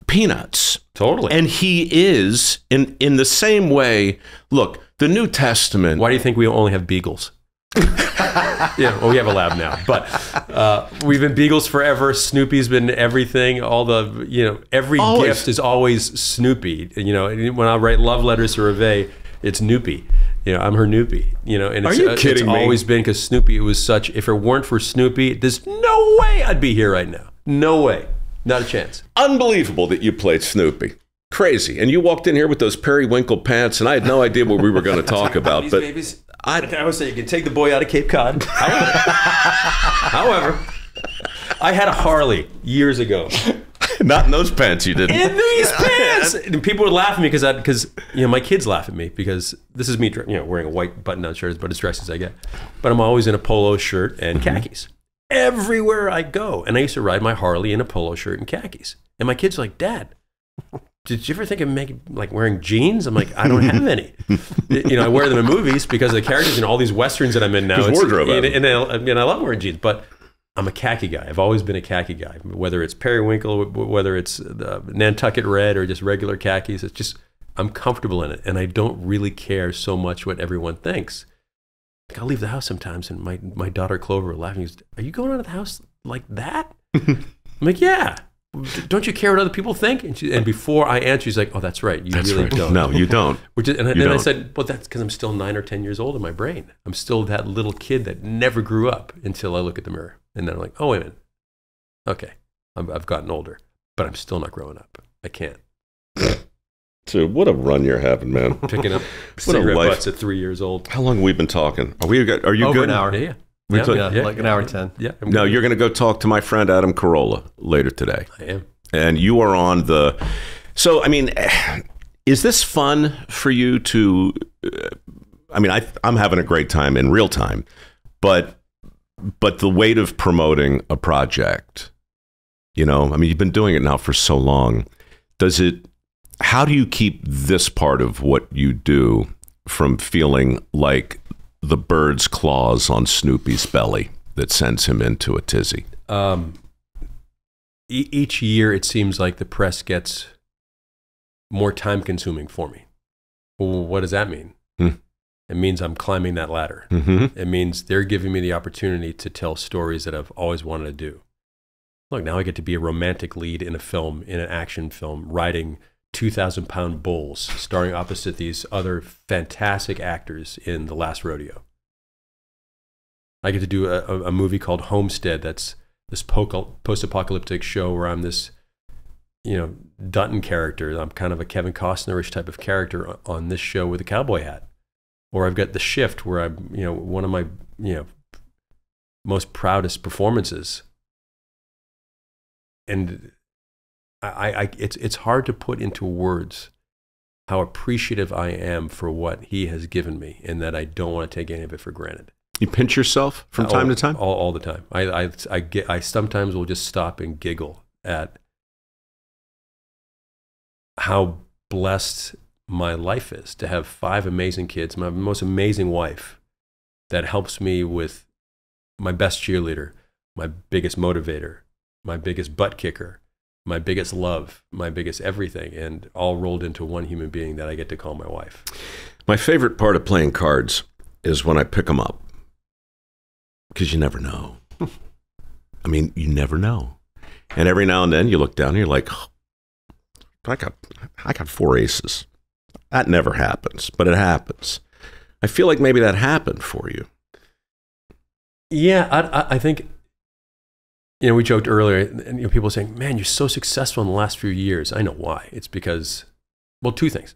Peanuts. Totally. And he is, in the same way, look, the New Testament... Why do you think we only have beagles? Yeah, well, we have a lab now, but we've been beagles forever. Snoopy's been everything. All the, you know, every gift is always Snoopy. You know, when I write love letters to Reve, it's Noopy. You know, I'm her Noopy. You know, and are you kidding me? It's always been because Snoopy was such. If it weren't for Snoopy, there's no way I'd be here right now. No way, not a chance. Unbelievable that you played Snoopy. Crazy. And you walked in here with those periwinkle pants, and I had no idea what we were going to talk about. These but babies. I would say you can take the boy out of Cape Cod. However, I had a Harley years ago. Not in those pants, you didn't. In these pants, and people would laugh at me because you know my kids laugh at me because this is me, you know, wearing a white button-down shirt, but as dressed as I get. But I'm always in a polo shirt and khakis everywhere I go, and I used to ride my Harley in a polo shirt and khakis. And my kids are like, "Dad, did you ever think of wearing jeans?" I'm like, I don't have any. You know, I wear them in movies because of the characters and all these westerns that I'm in now. Wardrobe. And I love wearing jeans, but I'm a khaki guy. I've always been a khaki guy. Whether it's periwinkle, whether it's Nantucket red or just regular khakis, it's just I'm comfortable in it, and I don't really care so much what everyone thinks. Like, I'll leave the house sometimes, and my daughter Clover laughing. Goes, "Are you going out of the house like that?" I'm like, "Yeah." Don't you care what other people think? And before I answer, she's like, "Oh, that's right. You really don't." No, you don't. I said, "Well, that's because I'm still 9 or 10 years old in my brain. I'm still that little kid that never grew up until I look at the mirror." And then I'm like, "Oh, wait a minute. Okay, I've gotten older, but I'm still not growing up. I can't." Dude, what a run you're having, man. Picking up cigarette butts at 3 years old. How long have we been talking? Are you over good? An hour? Yeah. Like an hour 10. Yeah. No, you're going to go talk to my friend Adam Carolla later today. I am. And you are on the... So, I mean, is this fun for you to... I mean, I'm having a great time in real time, but the weight of promoting a project, you know, I mean, you've been doing it now for so long. Does it How do you keep this part of what you do from feeling like the bird's claws on Snoopy's belly that sends him into a tizzy? Each year, it seems like the press gets more time-consuming for me. Well, what does that mean? It means I'm climbing that ladder. It means they're giving me the opportunity to tell stories that I've always wanted to do. Look, now I get to be a romantic lead in a film, in an action film, riding 2,000-pound bulls, starring opposite these other fantastic actors in The Last Rodeo. I get to do a movie called Homestead that's this post-apocalyptic show where I'm this, Dutton character. I'm kind of a Kevin Costner-ish type of character on this show with a cowboy hat. Or I've got The Shift, where I'm, one of my, most proudest performances. And it's hard to put into words how appreciative I am for what he has given me, and that I don't want to take any of it for granted. You pinch yourself from time to time? All the time. I sometimes will just stop and giggle at how blessed my life is to have 5 amazing kids, my most amazing wife that helps me with my best cheerleader, my biggest motivator, my biggest butt kicker, my biggest love, my biggest everything, and all rolled into one human being that I get to call my wife. My favorite part of playing cards is when I pick them up, because you never know. I mean, you never know. And every now and then you look down and you're like, oh, I got 4 aces. That never happens, but it happens. I feel like maybe that happened for you. Yeah, I think, we joked earlier, and people saying, man, you're so successful in the last few years. I know why. It's because, well, 2 things.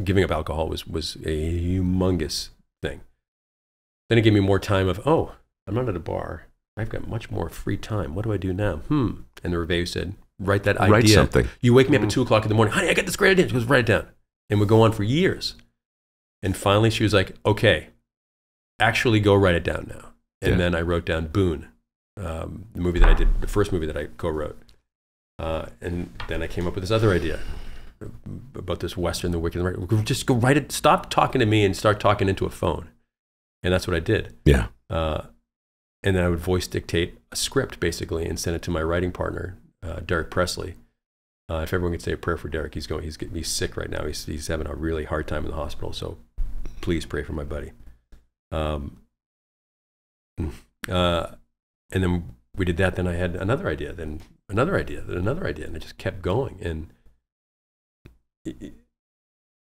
Giving up alcohol was a humongous thing. Then it gave me more time of, oh, I'm not at a bar. I've got much more free time. What do I do now? And the review said, write that idea. Write something. You wake me up at 2 o'clock in the morning. Honey, I got this great idea. She goes, write it down. And would go on for years. And finally she was like, okay, actually go write it down now. And then I wrote down Boone, the movie that I did, the first movie that I co-wrote. And then I came up with this other idea about this Western, The Wicked and the Right. Just go write it. Stop talking to me and start talking into a phone. And that's what I did. Yeah. And then I would voice dictate a script basically and send it to my writing partner, Derek Presley. If everyone could say a prayer for Derek, he's sick right now. He's having a really hard time in the hospital. So please pray for my buddy. And then we did that. Then I had another idea, then another idea, then another idea. And it just kept going. And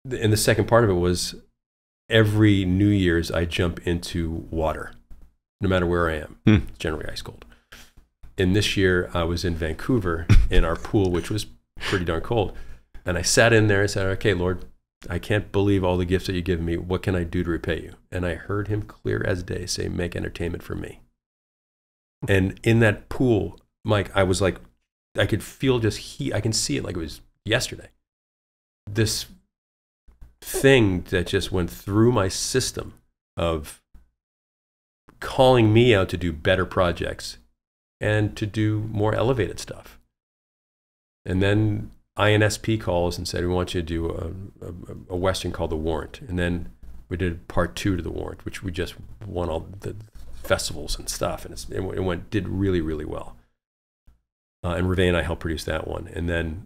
the second part of it was every New Year's I jump into water, no matter where I am. It's generally ice cold. And this year I was in Vancouver in our pool, which was pretty darn cold. And I sat in there and said, okay, Lord, I can't believe all the gifts that you've given me. What can I do to repay you? And I heard him clear as day say, make entertainment for me. And in that pool, Mike, I was like, I could feel just heat. I can see it like it was yesterday. This thing that just went through my system of calling me out to do better projects and to do more elevated stuff. And then INSP calls and said, we want you to do a Western called The Warrant. And then we did part 2 to The Warrant, which we just won all the festivals and stuff. And did really, really well. And Reve and I helped produce that one. And then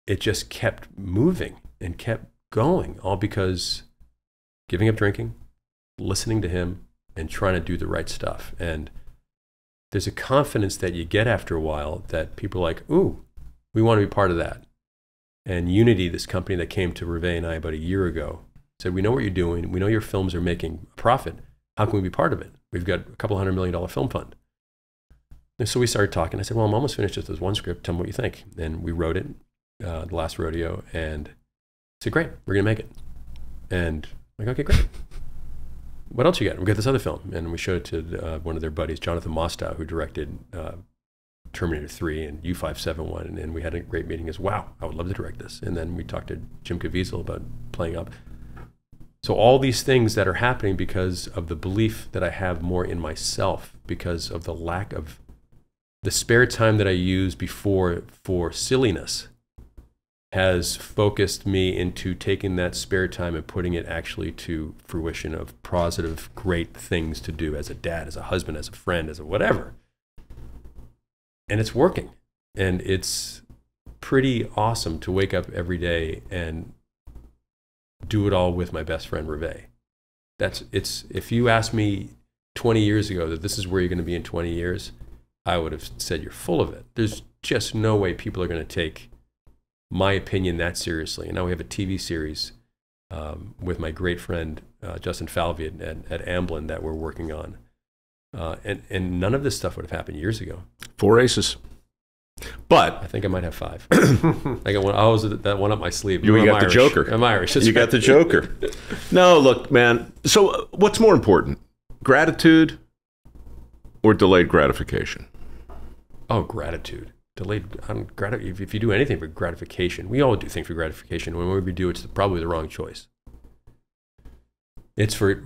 it just kept moving and kept going, all because giving up drinking, listening to him, and trying to do the right stuff. And there's a confidence that you get after a while that people are like, ooh, we want to be part of that. And Unity, this company that came to Reve and I about a year ago, said, we know what you're doing. We know your films are making a profit. How can we be part of it? We've got a couple $100 million film fund. And so we started talking. I said, well, I'm almost finished with this one script. Tell me what you think. And we wrote it, The Last Rodeo, and I said, great, we're going to make it. And I'm like, okay, great. What else you got? We got this other film. And we showed it to one of their buddies, Jonathan Mostow, who directed Terminator 3 and U-571. And we had a great meeting. He goes, wow, I would love to direct this. And then we talked to Jim Caviezel about playing up. So all these things that are happening because of the belief that I have more in myself, because of the lack of the spare time that I use before for silliness has focused me into taking that spare time and putting it actually to fruition of positive, great things to do as a dad, as a husband, as a friend, as a whatever. And it's working. And it's pretty awesome to wake up every day and do it all with my best friend, Reve. If you asked me 20 years ago that this is where you're going to be in 20 years, I would have said you're full of it. There's just no way people are going to take my opinion that seriously. And now we have a TV series with my great friend Justin Falvey at Amblin that we're working on. And none of this stuff would have happened years ago. 4 aces. But I think I might have 5. I got one. I was that one up my sleeve. You got the Irish. Joker. I'm Irish. You got the Joker. No, look, man. So what's more important, gratitude or delayed gratification? Oh, gratitude. If you do anything for gratification, we all do things for gratification. When we do, it's probably the wrong choice. It's for,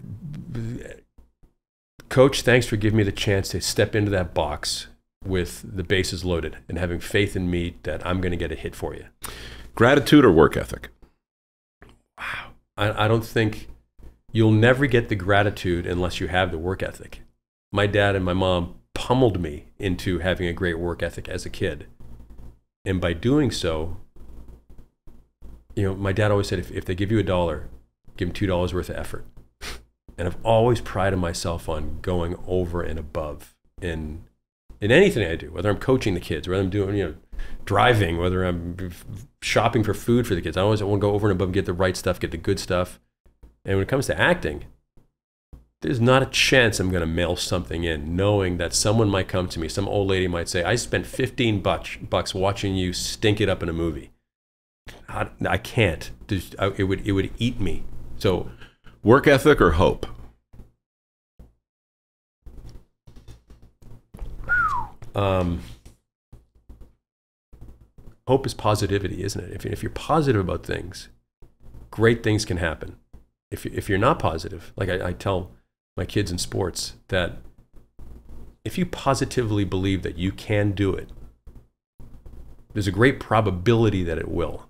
Coach, thanks for giving me the chance to step into that box with the bases loaded and having faith in me that I'm going to get a hit for you. Gratitude or work ethic? Wow. I don't think you'll never get the gratitude unless you have the work ethic. My dad and my mom pummeled me into having a great work ethic as a kid. And by doing so, my dad always said, if they give you $1, give them $2 worth of effort. And I've always prided myself on going over and above in anything I do, whether I'm coaching the kids, whether I'm doing, driving, whether I'm shopping for food for the kids. I want to go over and above and get the right stuff, get the good stuff. And when it comes to acting, there's not a chance I'm going to mail something in knowing that someone might come to me. Some old lady might say, I spent $15 watching you stink it up in a movie. I can't. It would eat me. So work ethic or hope? Hope is positivity, isn't it? If you're positive about things, great things can happen. If you're not positive, like I tell my kids in sports, that if you positively believe that you can do it, there's a great probability that it will.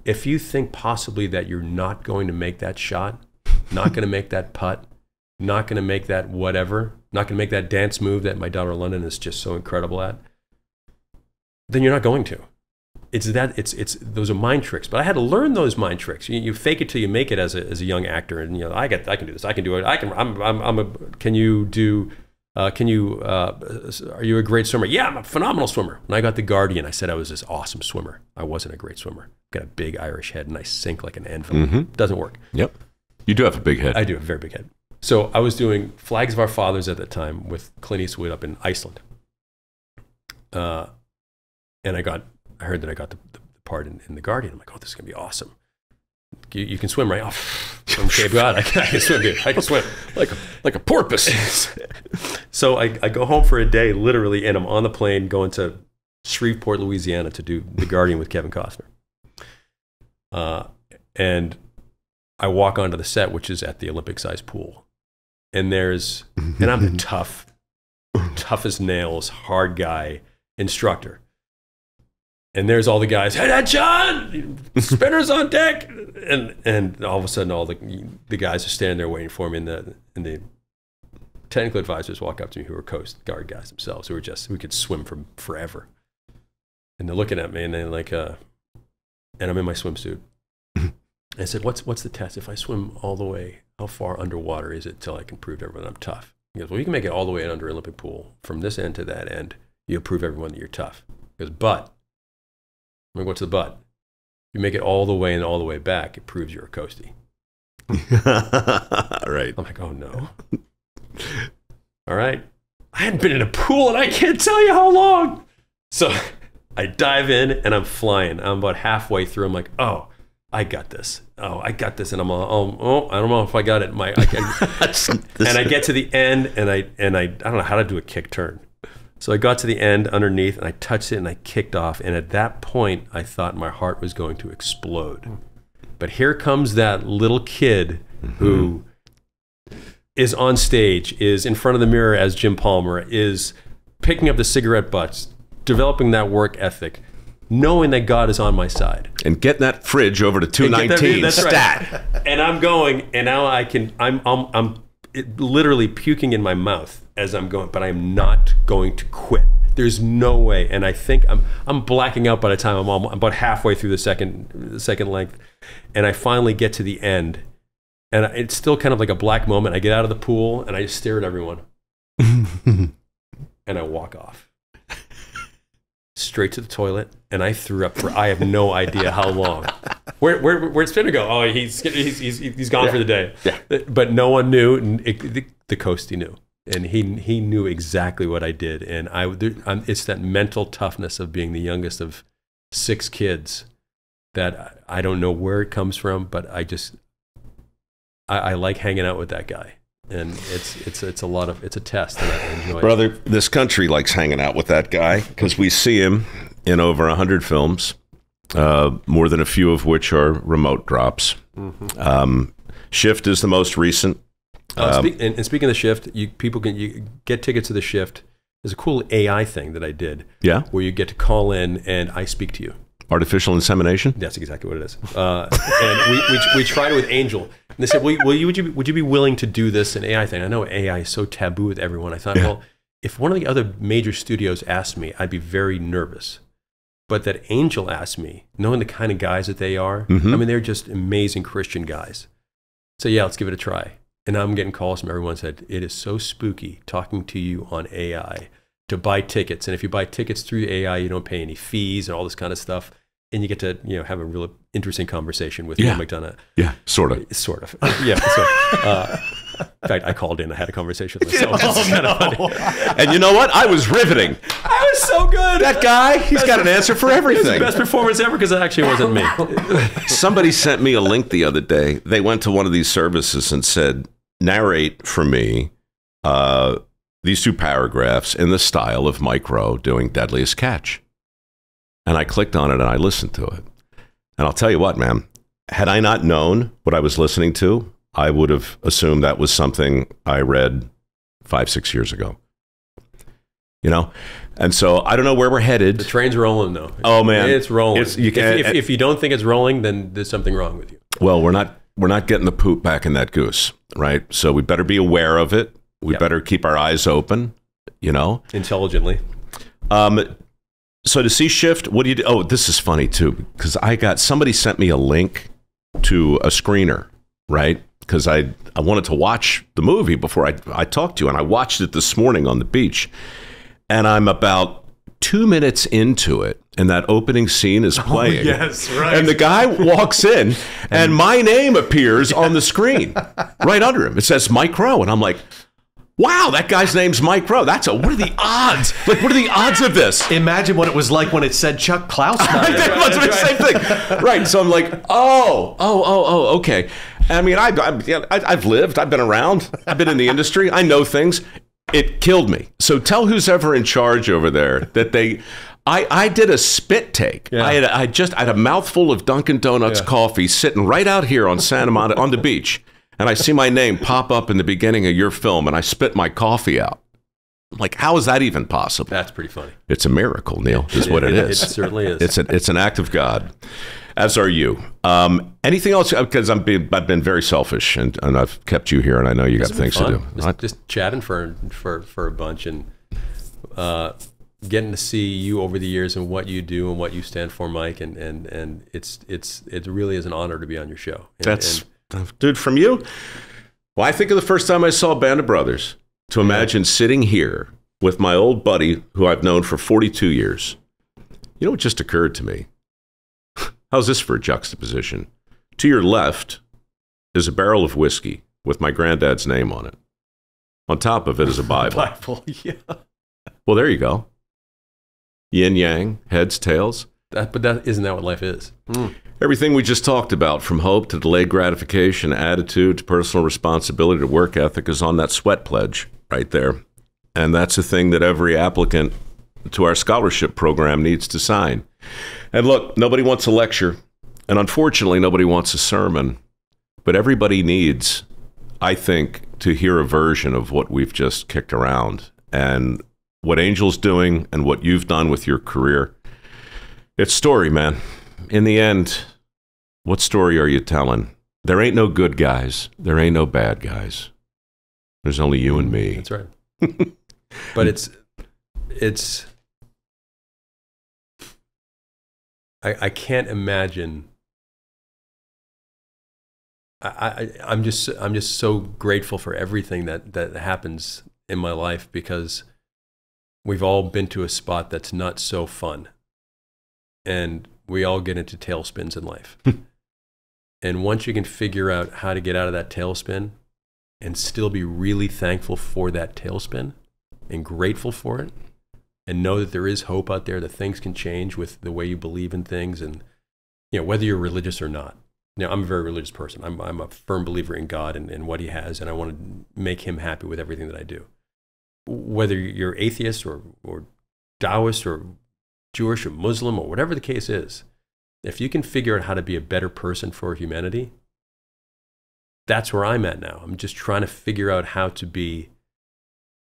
If you think possibly that you're not going to make that shot, not going to make that putt, not going to make that whatever, not going to make that dance move that my daughter London is just so incredible at, then you're not going to. It's those are mind tricks. But I had to learn those mind tricks. You fake it till you make it as a young actor, and I can do this. I can do it. Are you a great swimmer? Yeah, I'm a phenomenal swimmer. When I got The Guardian, I said I was this awesome swimmer. I wasn't a great swimmer. Got a big Irish head, and I sink like an anvil. Mm-hmm. Doesn't work. Yep. You do have a big head. I do have a very big head. So I was doing Flags of Our Fathers at that time with Clint Eastwood up in Iceland. And I heard that I got the part in The Guardian. I'm like, oh, this is going to be awesome. You can swim, right? Oh, okay, God, I can swim, dude. I can swim. Like a porpoise. So I go home for a day, literally, and I'm on the plane going to Shreveport, Louisiana to do The Guardian with Kevin Costner. And I walk onto the set, which is at the Olympic-sized pool. And I'm the tough as nails, hard guy instructor. And there's all the guys, hey, John, spinners on deck. And all of a sudden, all the guys are standing there waiting for me. And the technical advisors walk up to me who are Coast Guard guys themselves, who we could swim for forever. And they're looking at me and they're like, and I'm in my swimsuit. I said, what's the test? If I swim all the way, how far underwater is it till I can prove to everyone I'm tough? He goes, well, you can make it all the way under Olympic pool. From this end to that end, you'll prove everyone that you're tough. He goes, but, I'm like, what's the but? You make it all the way and all the way back, it proves you're a coastie. Right. I'm like, oh no. All right. I hadn't been in a pool and I can't tell you how long. So I dive in and I'm flying. I'm about halfway through. I'm like, oh, I got this. Oh, I got this. And I'm all, I don't know if I got it. And I get to the end and I don't know how to do a kick turn. So I got to the end underneath and I touched it and I kicked off. And at that point, I thought my heart was going to explode. But here comes that little kid who is on stage, is in front of the mirror as Jim Palmer, is picking up the cigarette butts, developing that work ethic, knowing that God is on my side. And getting that fridge over to 219 that's stat. Right. And I'm going, and now I'm literally puking in my mouth as I'm going, but I'm not going to quit. There's no way. And I think I'm blacking out by the time I'm about halfway through the second length, and I finally get to the end, and it's still kind of like a black moment. I get out of the pool and I just stare at everyone, and I walk off straight to the toilet, and I threw up for I have no idea how long. Where's Spinner go? Oh, he's gone for the day. Yeah. But no one knew. The Coastie knew. And he knew exactly what I did, and it's that mental toughness of being the youngest of 6 kids that I don't know where it comes from, but I like hanging out with that guy, and it's a test, and I enjoy Brother, it. this country likes hanging out with that guy because we see him in over 100 films, more than a few of which are remote drops. Mm-hmm. Shift is the most recent. And speaking of the Shift, people can get tickets to the Shift. There's a cool AI thing that I did. Yeah, where you get to call in and I speak to you. Artificial insemination. That's exactly what it is. And we tried it with Angel. And they said, would you be willing to do this an AI thing? I know AI is so taboo with everyone. I thought, well, if one of the other major studios asked me, I'd be very nervous. But that Angel asked me, knowing the kind of guys that they are, I mean, they're just amazing Christian guys. So yeah, let's give it a try. And now I'm getting calls from everyone said, it is so spooky talking to you on AI to buy tickets. And if you buy tickets through AI, you don't pay any fees and all this kind of stuff. And you get to have a really interesting conversation with Neal McDonough. Yeah, sort of. Sort of. Yeah. In fact, I called in. I had a conversation with myself. It's kind of funny. And you know what? I was riveting. I was so good. That guy, he's got an answer for everything. It was the best performance ever because it actually wasn't me. Somebody sent me a link the other day. They went to one of these services and said, narrate for me these 2 paragraphs in the style of Mike Rowe doing Deadliest Catch. And I clicked on it and I listened to it. And I'll tell you what, man, had I not known what I was listening to, I would have assumed that was something I read 5-6 years ago. And so I don't know where we're headed. The train's rolling, though. Oh, man. It's rolling. If you don't think it's rolling, then there's something wrong with you. Well, we're not getting the poop back in that goose, right? So we better be aware of it. We better keep our eyes open, Intelligently. So to see Shift, what do you do? Oh, this is funny too, because somebody sent me a link to a screener, right? Because I wanted to watch the movie before I talked to you, and I watched it this morning on the beach. And I'm about 2 minutes into it, and that opening scene is playing. Oh, yes, right. And the guy walks in, and my name appears on the screen right under him. It says Mike Rowe, and I'm like, wow, that guy's name's Mike Rowe. What are the odds? Like, what are the odds of this? Imagine what it was like when it said Chuck Klausner. That's the same thing. Right. So I'm like, oh, okay. I mean, I've lived, I've been around, I've been in the industry, I know things. It killed me. So tell who's ever in charge over there that I did a spit take. Yeah. I had a mouthful of Dunkin' Donuts coffee sitting right out here on Santa Monica on the beach. And I see my name pop up in the beginning of your film, and I spit my coffee out. I'm like, how is that even possible? That's pretty funny. It's a miracle, Neal, is what it is. It certainly is. It's an act of God, as are you. Anything else? Because I've been very selfish, and I've kept you here, and I know you got things to do. Just chatting for a bunch, and getting to see you over the years and what you do and what you stand for, Mike, and it really is an honor to be on your show. Dude, from you? Well, I think of the first time I saw Band of Brothers, to imagine sitting here with my old buddy who I've known for 42 years. You know what just occurred to me? How's this for a juxtaposition? To your left is a barrel of whiskey with my granddad's name on it. On top of it is a Bible. Bible, yeah. Well, there you go. Yin yang, heads, tails. But isn't that what life is? Mm. Everything we just talked about, from hope to delayed gratification, attitude to personal responsibility to work ethic, is on that sweat pledge right there. And that's a thing that every applicant to our scholarship program needs to sign. And look, nobody wants a lecture, and unfortunately, nobody wants a sermon. But everybody needs, I think, to hear a version of what we've just kicked around. And what Angel's doing and what you've done with your career It's story, man. In the end, what story are you telling? There ain't no good guys. There ain't no bad guys. There's only you and me. That's right. But it's. I can't imagine. I'm just so grateful for everything that happens in my life, because we've all been to a spot that's not so fun, and we all get into tailspins in life. And once you can figure out how to get out of that tailspin and still be really thankful for that tailspin and grateful for it, and know that there is hope out there, that things can change with the way you believe in things, and whether you're religious or not. Now, I'm a very religious person. I'm a firm believer in God and what He has, and I want to make Him happy with everything that I do. Whether you're atheist or Taoist or Jewish or Muslim or whatever the case is, if you can figure out how to be a better person for humanity, that's where I'm at now. I'm just trying to figure out how to be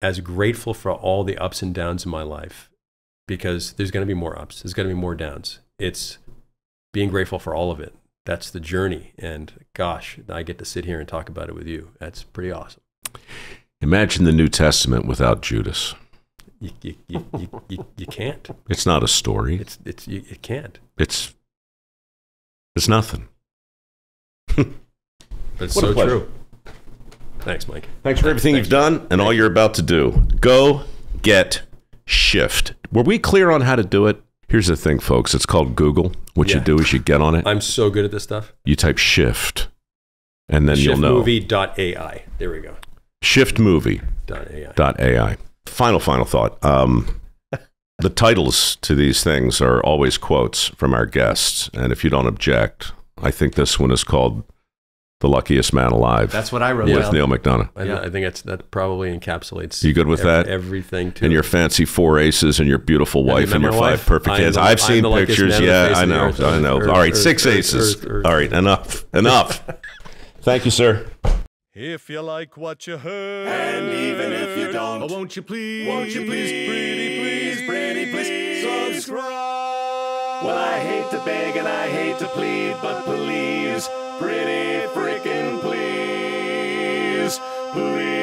as grateful for all the ups and downs in my life, because there's going to be more ups, there's going to be more downs. It's being grateful for all of it. That's the journey. And gosh, I get to sit here and talk about it with you. That's pretty awesome. Imagine the New Testament without Judas. You can't. It's not a story. It can't. It's nothing. But it's What a so pleasure. true. Thanks, Mike. Thanks for everything you've done and all you're about to do. Go get Shift. Were we clear on how to do it? Here's the thing, folks. It's called Google. What you do is you get on it. I'm so good at this stuff. You type Shift, and then you'll know. Shiftmovie.ai. There we go. Shiftmovie.ai. Final thought. The titles to these things are always quotes from our guests. And if you don't object, I think this one is called The Luckiest Man Alive. That's what I wrote with down. Neal McDonough. I think that probably encapsulates. You good with that? Everything too. And your fancy 4 aces and your beautiful wife and your 5 perfect kids. I've seen pictures. Yeah, I know. All right, 6 aces. All right, enough. Thank you, sir. If you like what you heard, and even if you don't, won't you please, pretty please, subscribe. Well, I hate to beg and I hate to plead, but please, pretty freaking please, please.